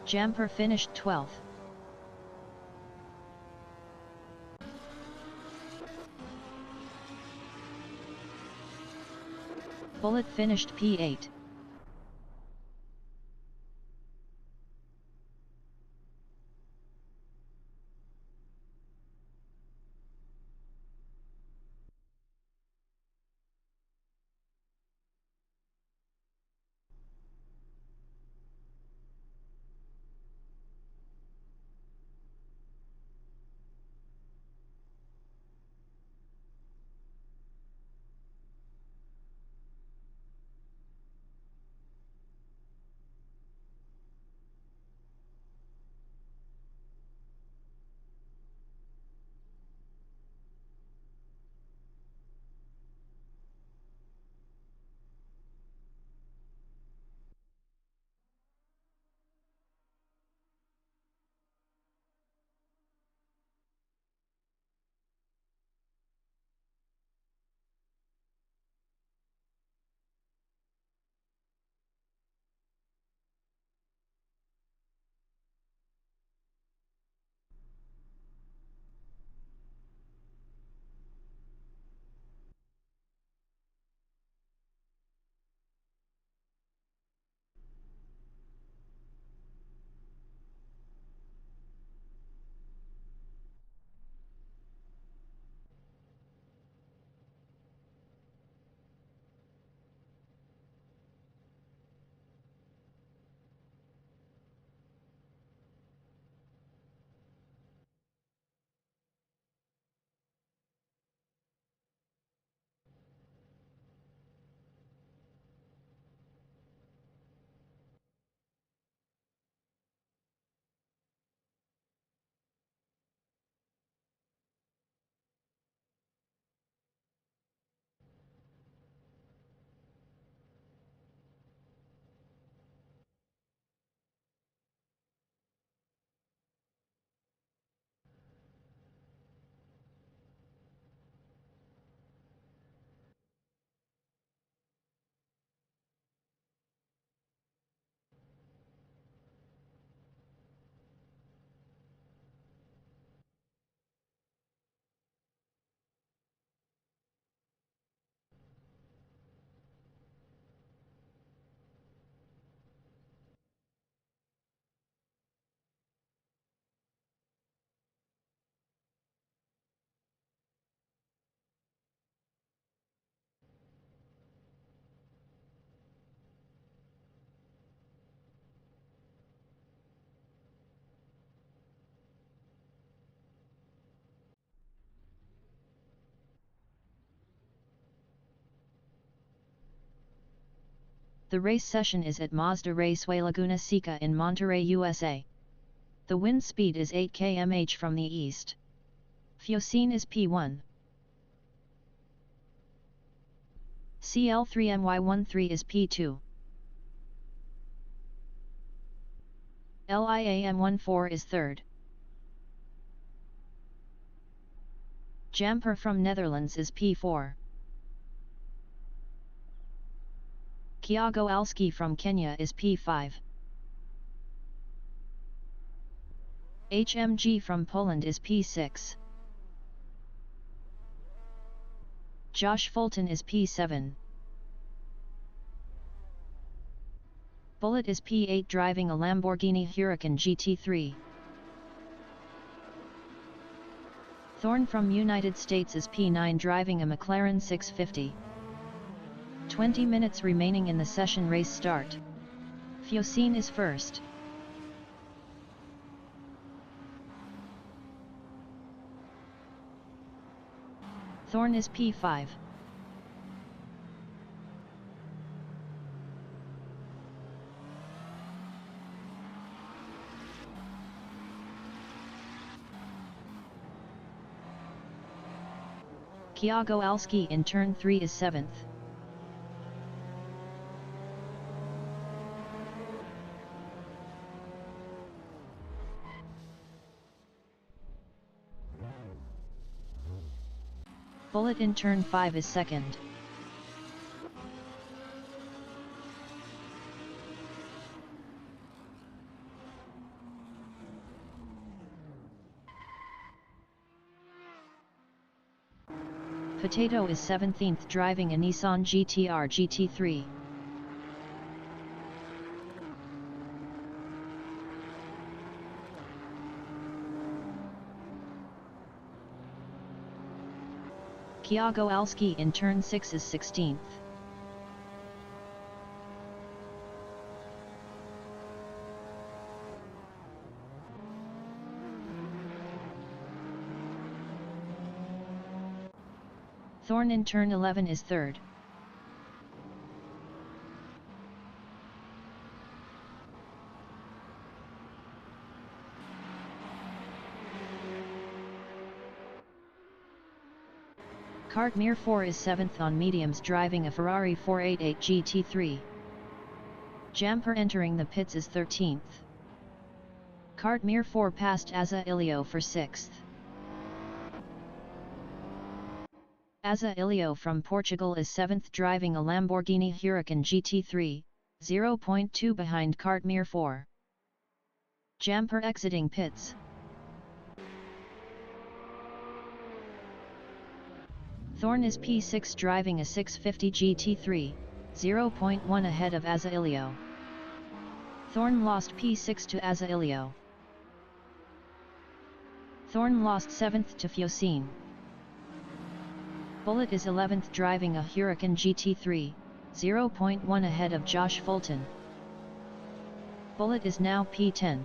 Jamper finished 12th. Bullet finished P8. The race session is at Mazda Raceway Laguna Seca in Monterrey, USA. The wind speed is 8 km/h from the east. Fuel is P1. CL3MY13 is P2. LIAM14 is third. Jamper from Netherlands is P4. Kiago Alski from Kenya is P5. HMG from Poland is P6. Josh Fulton is P7. Bullet is P8 driving a Lamborghini Huracan GT3. Thorne from United States is P9 driving a McLaren 650. 20 minutes remaining in the session race start. Fuel is first. Thorne is P5. Kiago Alski in turn 3 is 7th. Bullet in turn 5 is 2nd. Potato is 17th driving a Nissan GTR GT3. Kiago Alski in turn 6 is 16th. Thorne in turn 11 is 3rd. Cartmere 4 is 7th on mediums driving a Ferrari 488 GT3. Jamper entering the pits is 13th. Cartmere 4 passed Asa Ilio for 6th. Asa Ilio from Portugal is 7th driving a Lamborghini Huracan GT3, 0.2 behind Cartmere 4. Jamper exiting pits. Thorne is P6 driving a 650 GT3, 0.1 ahead of Asa Ilio. Thorne lost P6 to Asa Ilio. Thorne lost 7th to Fuel. Bullet is 11th driving a Huracan GT3, 0.1 ahead of Josh Fulton. Bullet is now P10.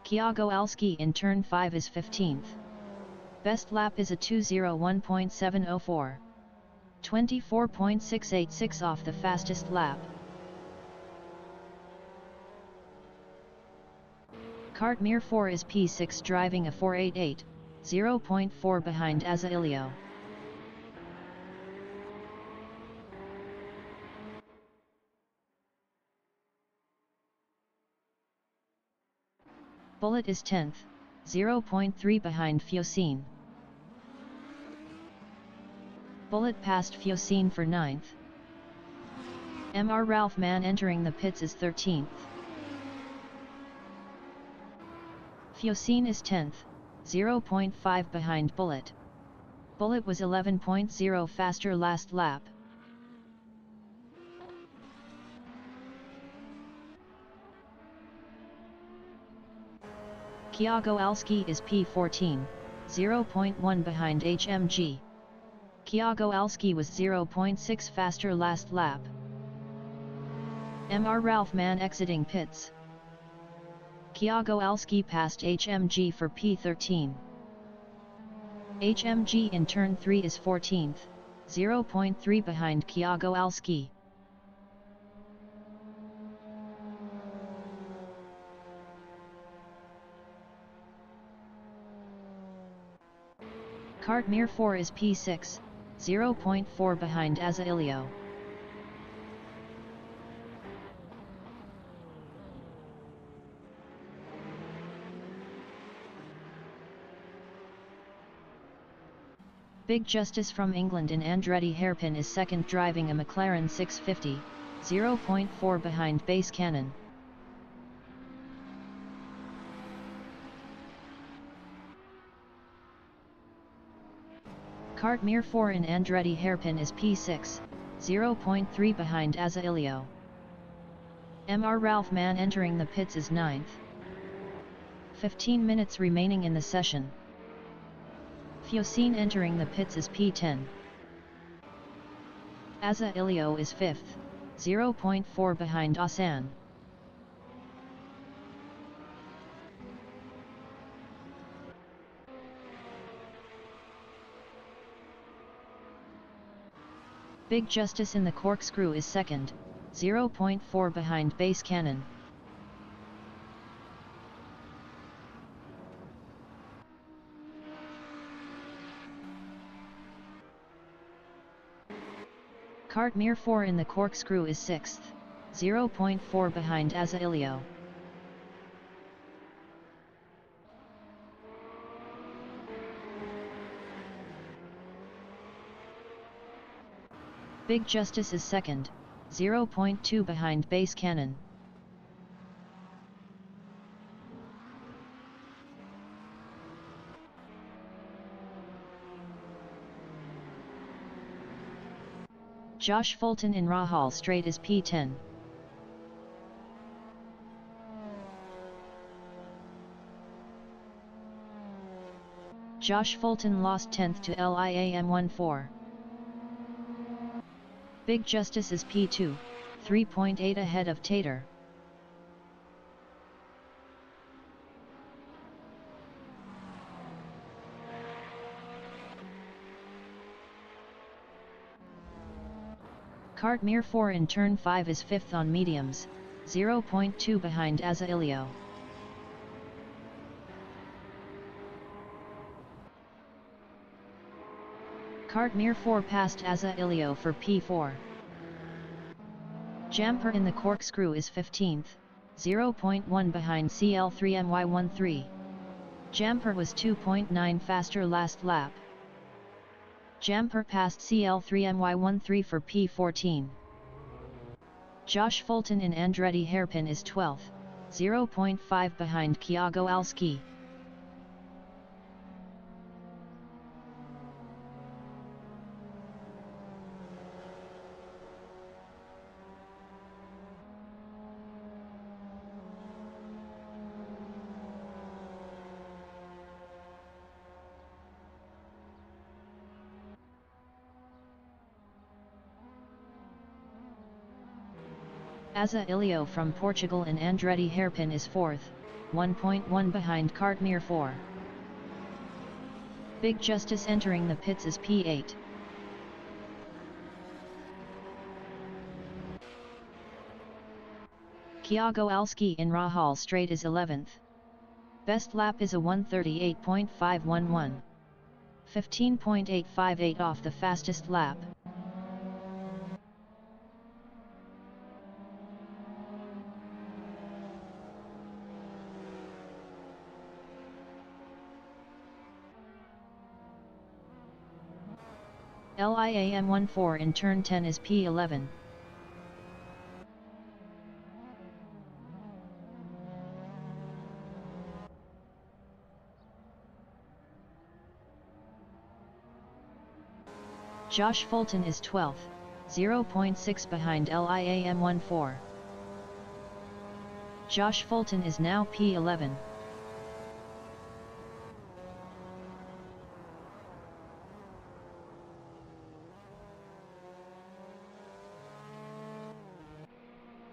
Kiago Alski in turn 5 is 15th. Best lap is a 2:01.704. 24.686 off the fastest lap. Cartmere 4 is P6 driving a 488, 0.4 behind Asa Ilio. Bullet is 10th, 0.3 behind Fuel. Bullet passed Fuel for 9th. Mr. Ralph Mann entering the pits is 13th. Fuel is 10th, 0.5 behind Bullet. Bullet was 11.0 faster last lap. Kiago Alski is P14, 0.1 behind HMG. Kiago Alski was 0.6 faster last lap. Mr. Ralph Mann exiting pits. Kiago Alski passed HMG for P13. HMG in turn 3 is 14th, 0.3 behind Kyago Alski. Kartmir 4 is P6, 0.4 behind Asa Ilio. Big Justice from England in Andretti Hairpin is second driving a McLaren 650, 0.4 behind Base Cannon. Kartmir 4 in Andretti Hairpin is P6, 0.3 behind Asa Ilio. Mr. Ralph Mann entering the pits is 9th. 15 minutes remaining in the session. Fiocine entering the pits is P10. Asa Ilio is 5th, 0.4 behind Asan. Big Justice in the Corkscrew is 2nd, 0.4 behind Base Cannon. Kartmir 4 in the Corkscrew is 6th, 0.4 behind Asa Ilio. Big Justice is 2nd, 0.2 behind Base Cannon. Josh Fulton in Rahal Straight is P10. Josh Fulton lost 10th to LIAM14. Big Justice is P2, 3.8 ahead of Tater. Kartmir 4 in turn 5 is 5th on mediums, 0.2 behind Asa Ilio. Kartmir 4 passed Asa Ilio for P4. Jamper in the Corkscrew is 15th, 0.1 behind CL3MY13. Jamper was 2.9 faster last lap. Jamper passed CL3MY13 for P14. Josh Fulton in Andretti Hairpin is 12th, 0.5 behind Kyago Alski. Asa Ilio from Portugal in Andretti Hairpin is 4th, 1.1 behind Kartmir 4. Big Justice entering the pits is P8. Kyago Alski in Rahal Straight is 11th. Best lap is a 1:38.511. 15.858 off the fastest lap. LIAM14 in turn 10 is P11. Josh Fulton is 12th, 0.6 behind LIAM14. Josh Fulton is now P11.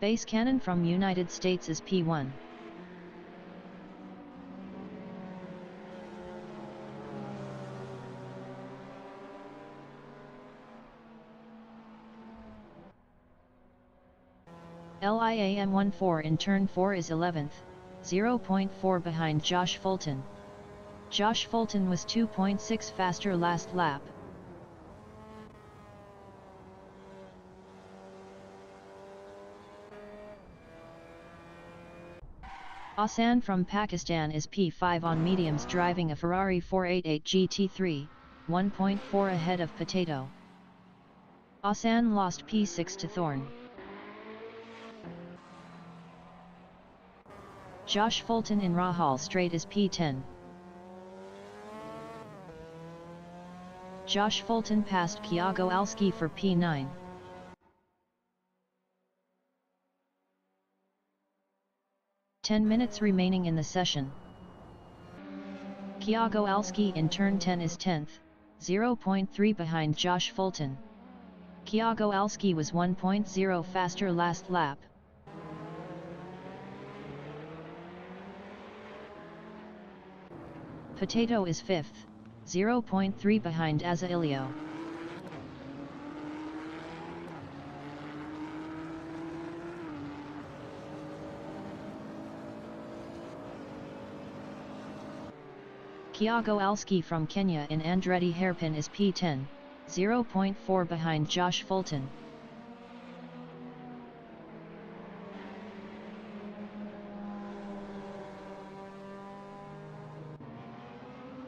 Base Cannon from United States is P1. LIAM14 in turn 4 is 11th, 0.4 behind Josh Fulton. Josh Fulton was 2.6 faster last lap. Hassan from Pakistan is P5 on mediums driving a Ferrari 488 GT3, 1.4 ahead of Potato. Hassan lost P6 to Thorn. Josh Fulton in Rahal Straight is P10. Josh Fulton passed Thiago Alski for P9. Ten minutes remaining in the session. Thiago Alski in turn 10 is 10th, 0.3 behind Josh Fulton. Thiago Alski was 1.0 faster last lap. Potato is 5th, 0.3 behind Azailio. Thiago Alski from Kenya in Andretti hairpin is P10, 0.4 behind Josh Fulton.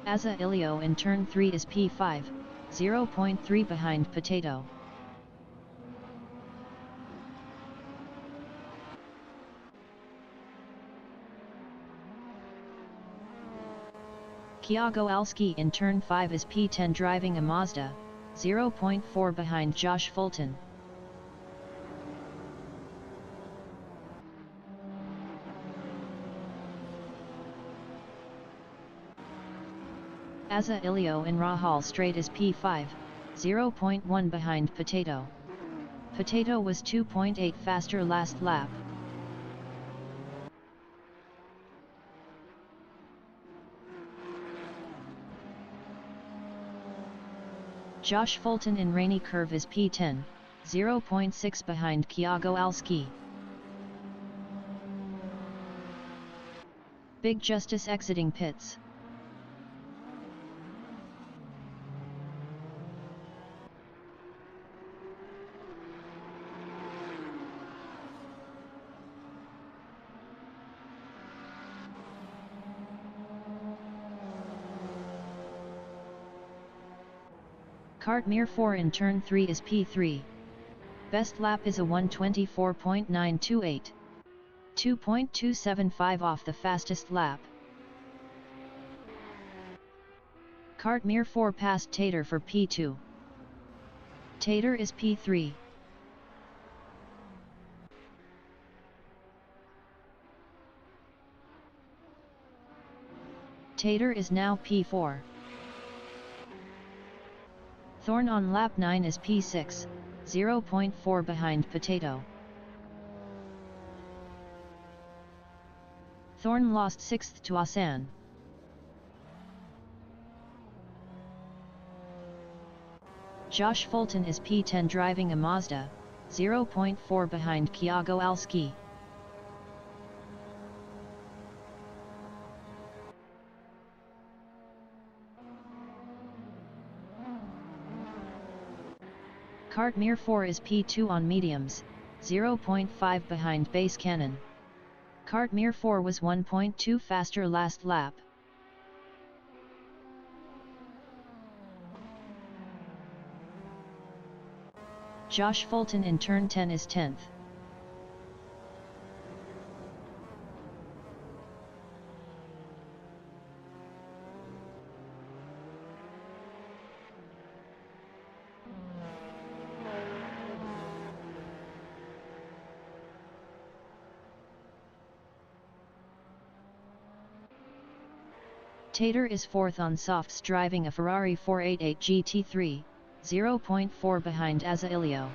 Azailio in turn 3 is P5, 0.3 behind Potato. Thiago Alski in turn 5 is P10 driving a Mazda, 0.4 behind Josh Fulton. Azailio in Rahal Straight is P5, 0.1 behind Potato. Potato was 2.8 faster last lap. Josh Fulton in Rainy Curve is P10, 0.6 behind Thiago Alski. Big Justice exiting pits. Cartmere 4 in turn 3 is P3. Best lap is a 1:24.928. 2.275 off the fastest lap. Cartmere 4 passed Tater for P2. Tater is P3. Tater is now P4. Thorn on lap 9 is P6, 0.4 behind Potato. Thorn lost 6th to Hassan. Josh Fulton is P10 driving a Mazda, 0.4 behind Thiago Alski. Cartmere 4 is P2 on mediums, 0.5 behind Base Cannon. Cartmere 4 was 1.2 faster last lap. Josh Fulton in turn 10 is 10th. Tater is 4th on softs driving a Ferrari 488 GT3, 0.4 behind Azailio.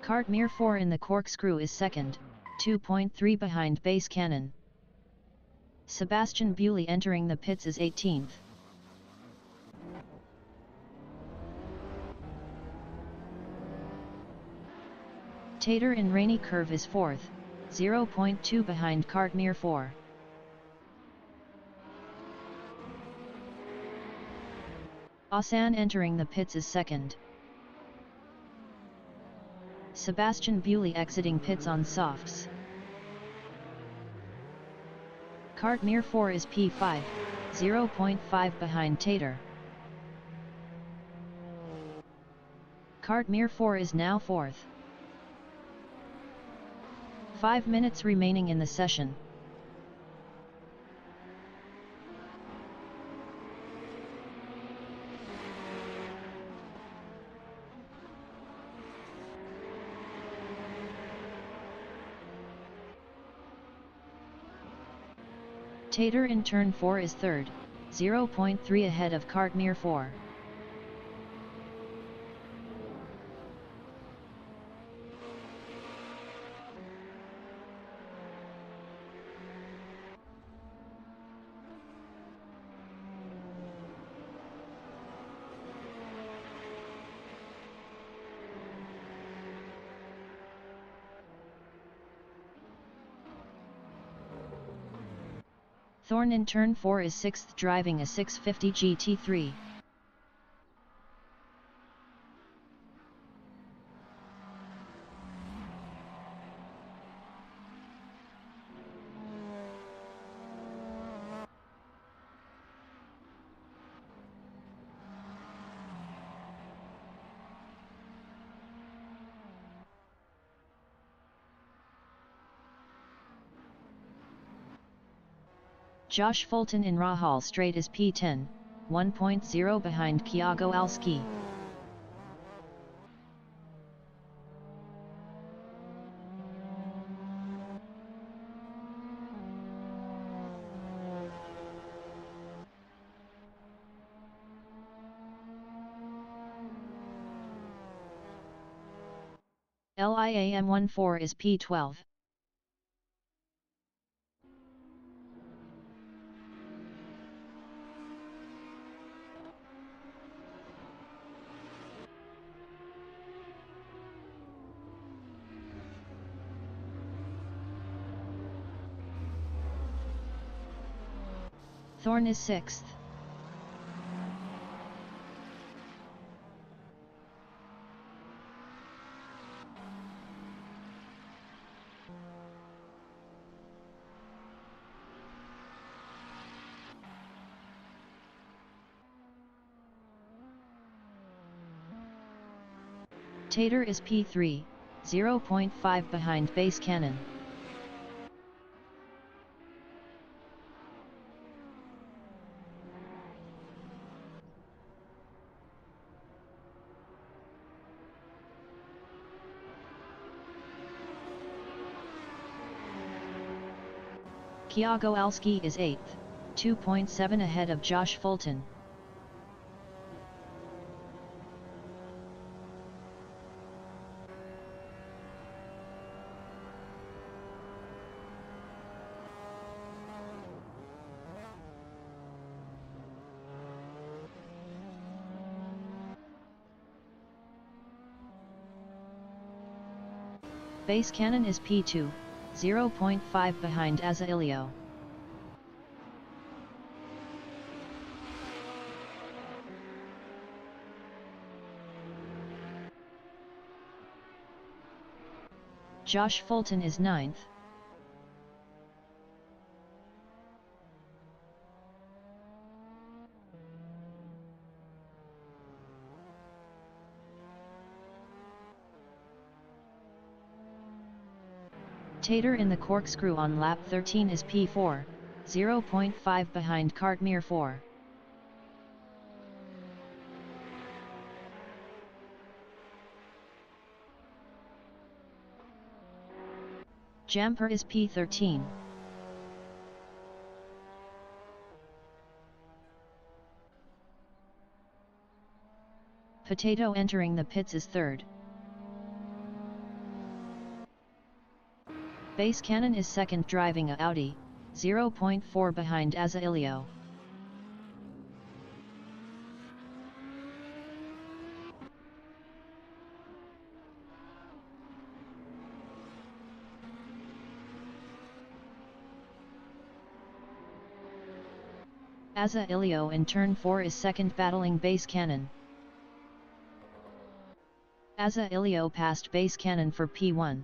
Cartmere 4 in the corkscrew is second, 2.3 behind Base Cannon. Sebastian Bewley entering the pits is 18th. Tater in Rainy Curve is 4th, 0.2 behind Cartmere 4. Asan entering the pits is second. Sebastian Bewley exiting pits on softs. Cartmere 4 is P5, 0.5 behind Tater. Cartmere 4 is now 4th. 5 minutes remaining in the session. Tater in turn 4 is third, 0.3 ahead of Cartmere 4. Thorn in turn 4 is 6th driving a 650 GT3. Josh Fulton in Rahal Straight is P10, 1.0 behind Thiago Alski. LIAM14 is P12. Thorn is 6th. Tater is P3, 0.5 behind Base Cannon. Thiago Alski is 8th, 2.7 ahead of Josh Fulton. Base Cannon is P2, 0.5 behind Azailio. Josh Fulton is 9th. Tater in the corkscrew on lap 13 is P4, 0.5 behind Cartmere 4. Jamper is P13. Potato entering the pits is third. Base Cannon is second driving a Audi, 0.4 behind Asa Ilio. Asa Ilio in turn 4 is second battling Base Cannon. Asa Ilio passed Base Cannon for P1.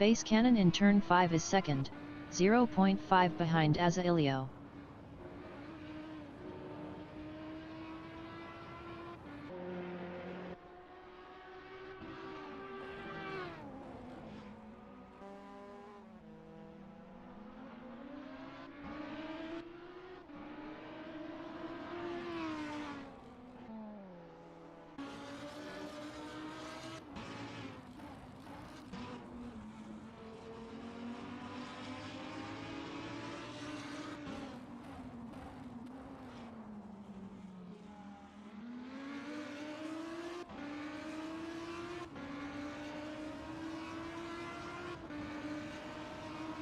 Base Cannon in turn 5 is second, 0.5 behind Asa Ilio.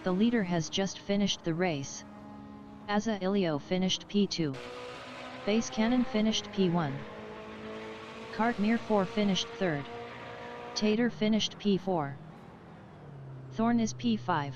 The leader has just finished the race. Asa Ilio finished P2. Base Cannon finished P1. Cartmere 4 finished 3rd. Tater finished P4. Thorn is P5.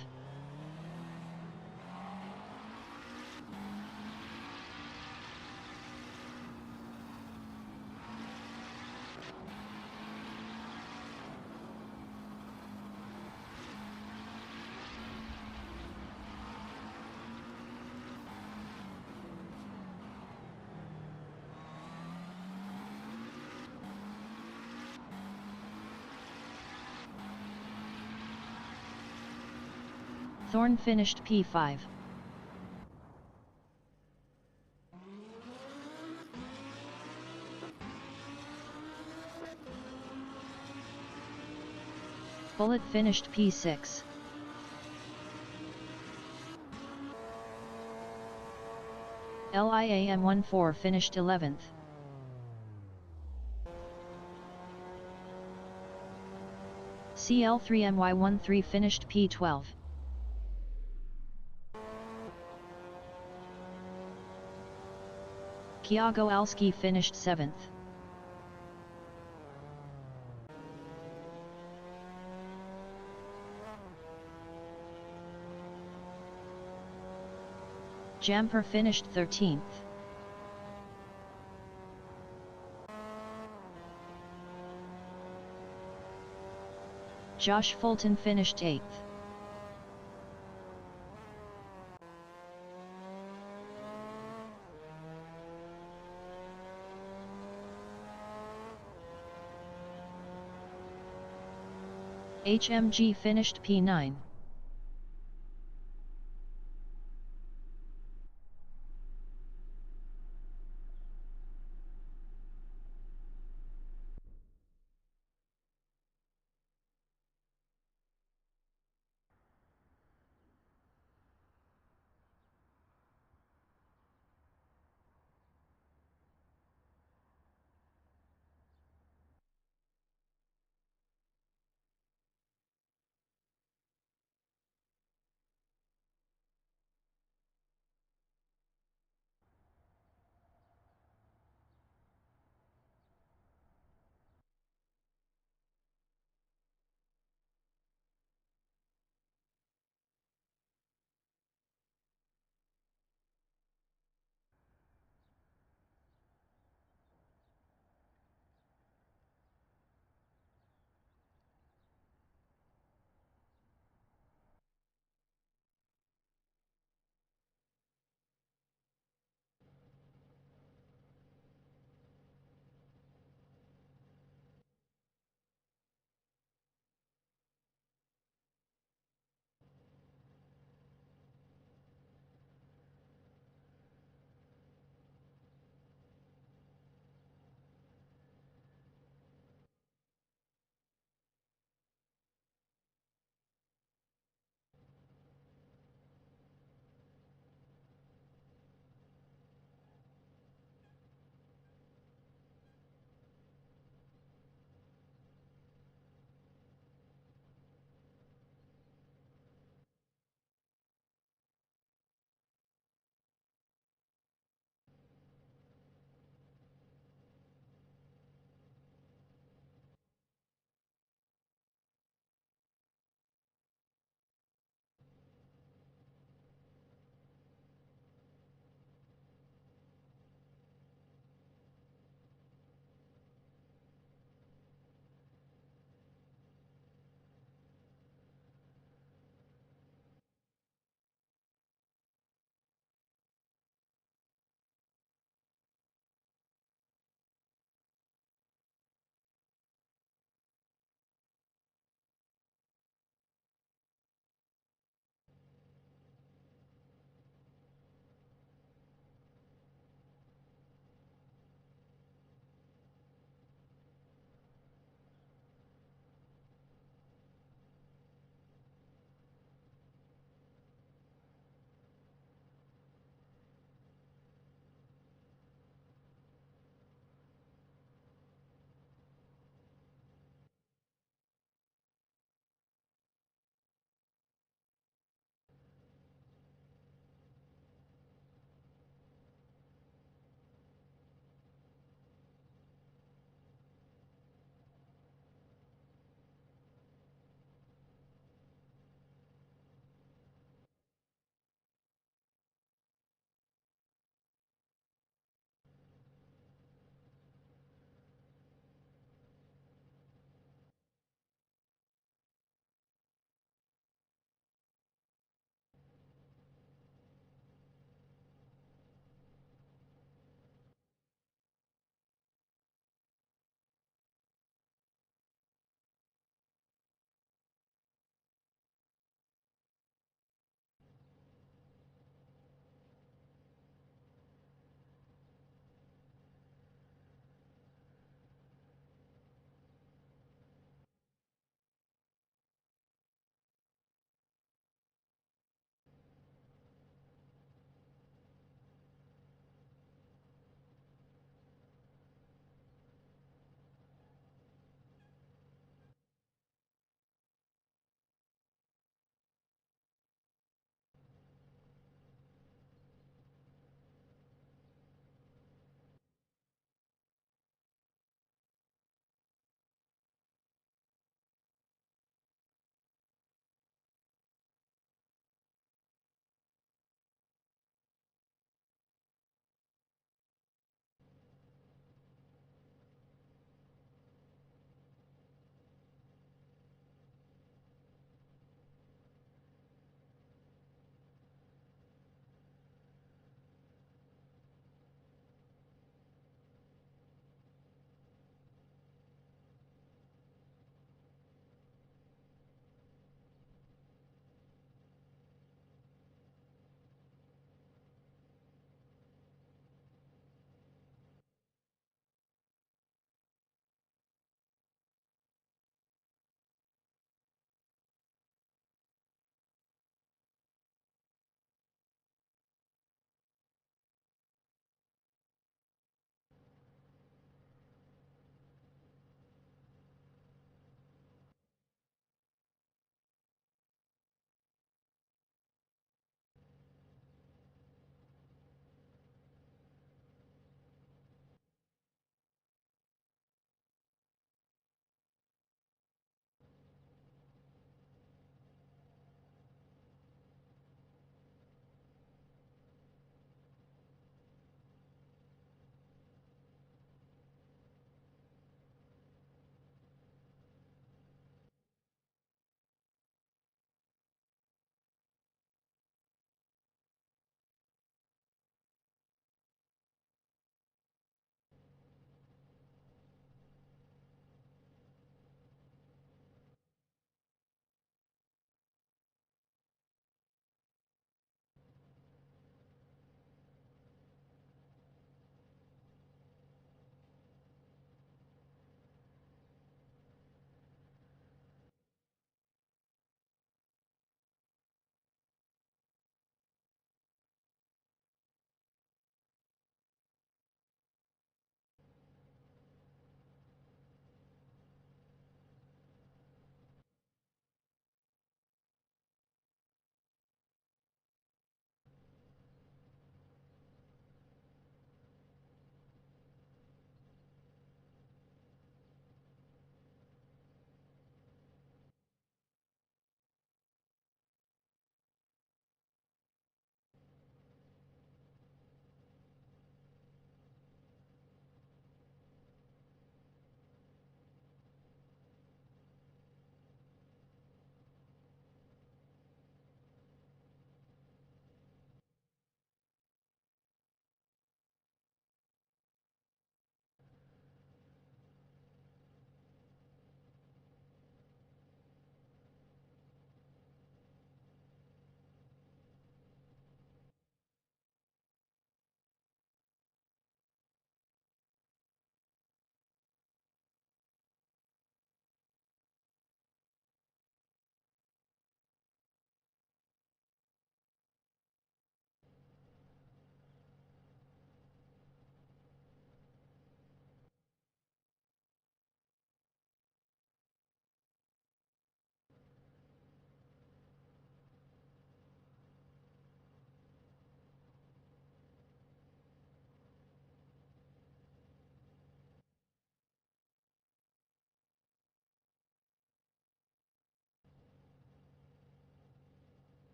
Thorn finished P5. Bullet finished P6. LIAM14 finished 11th. CL3MY13 finished P12. Kiago Alski finished 7th. Jamper finished 13th. Josh Fulton finished 8th. HMG finished P9.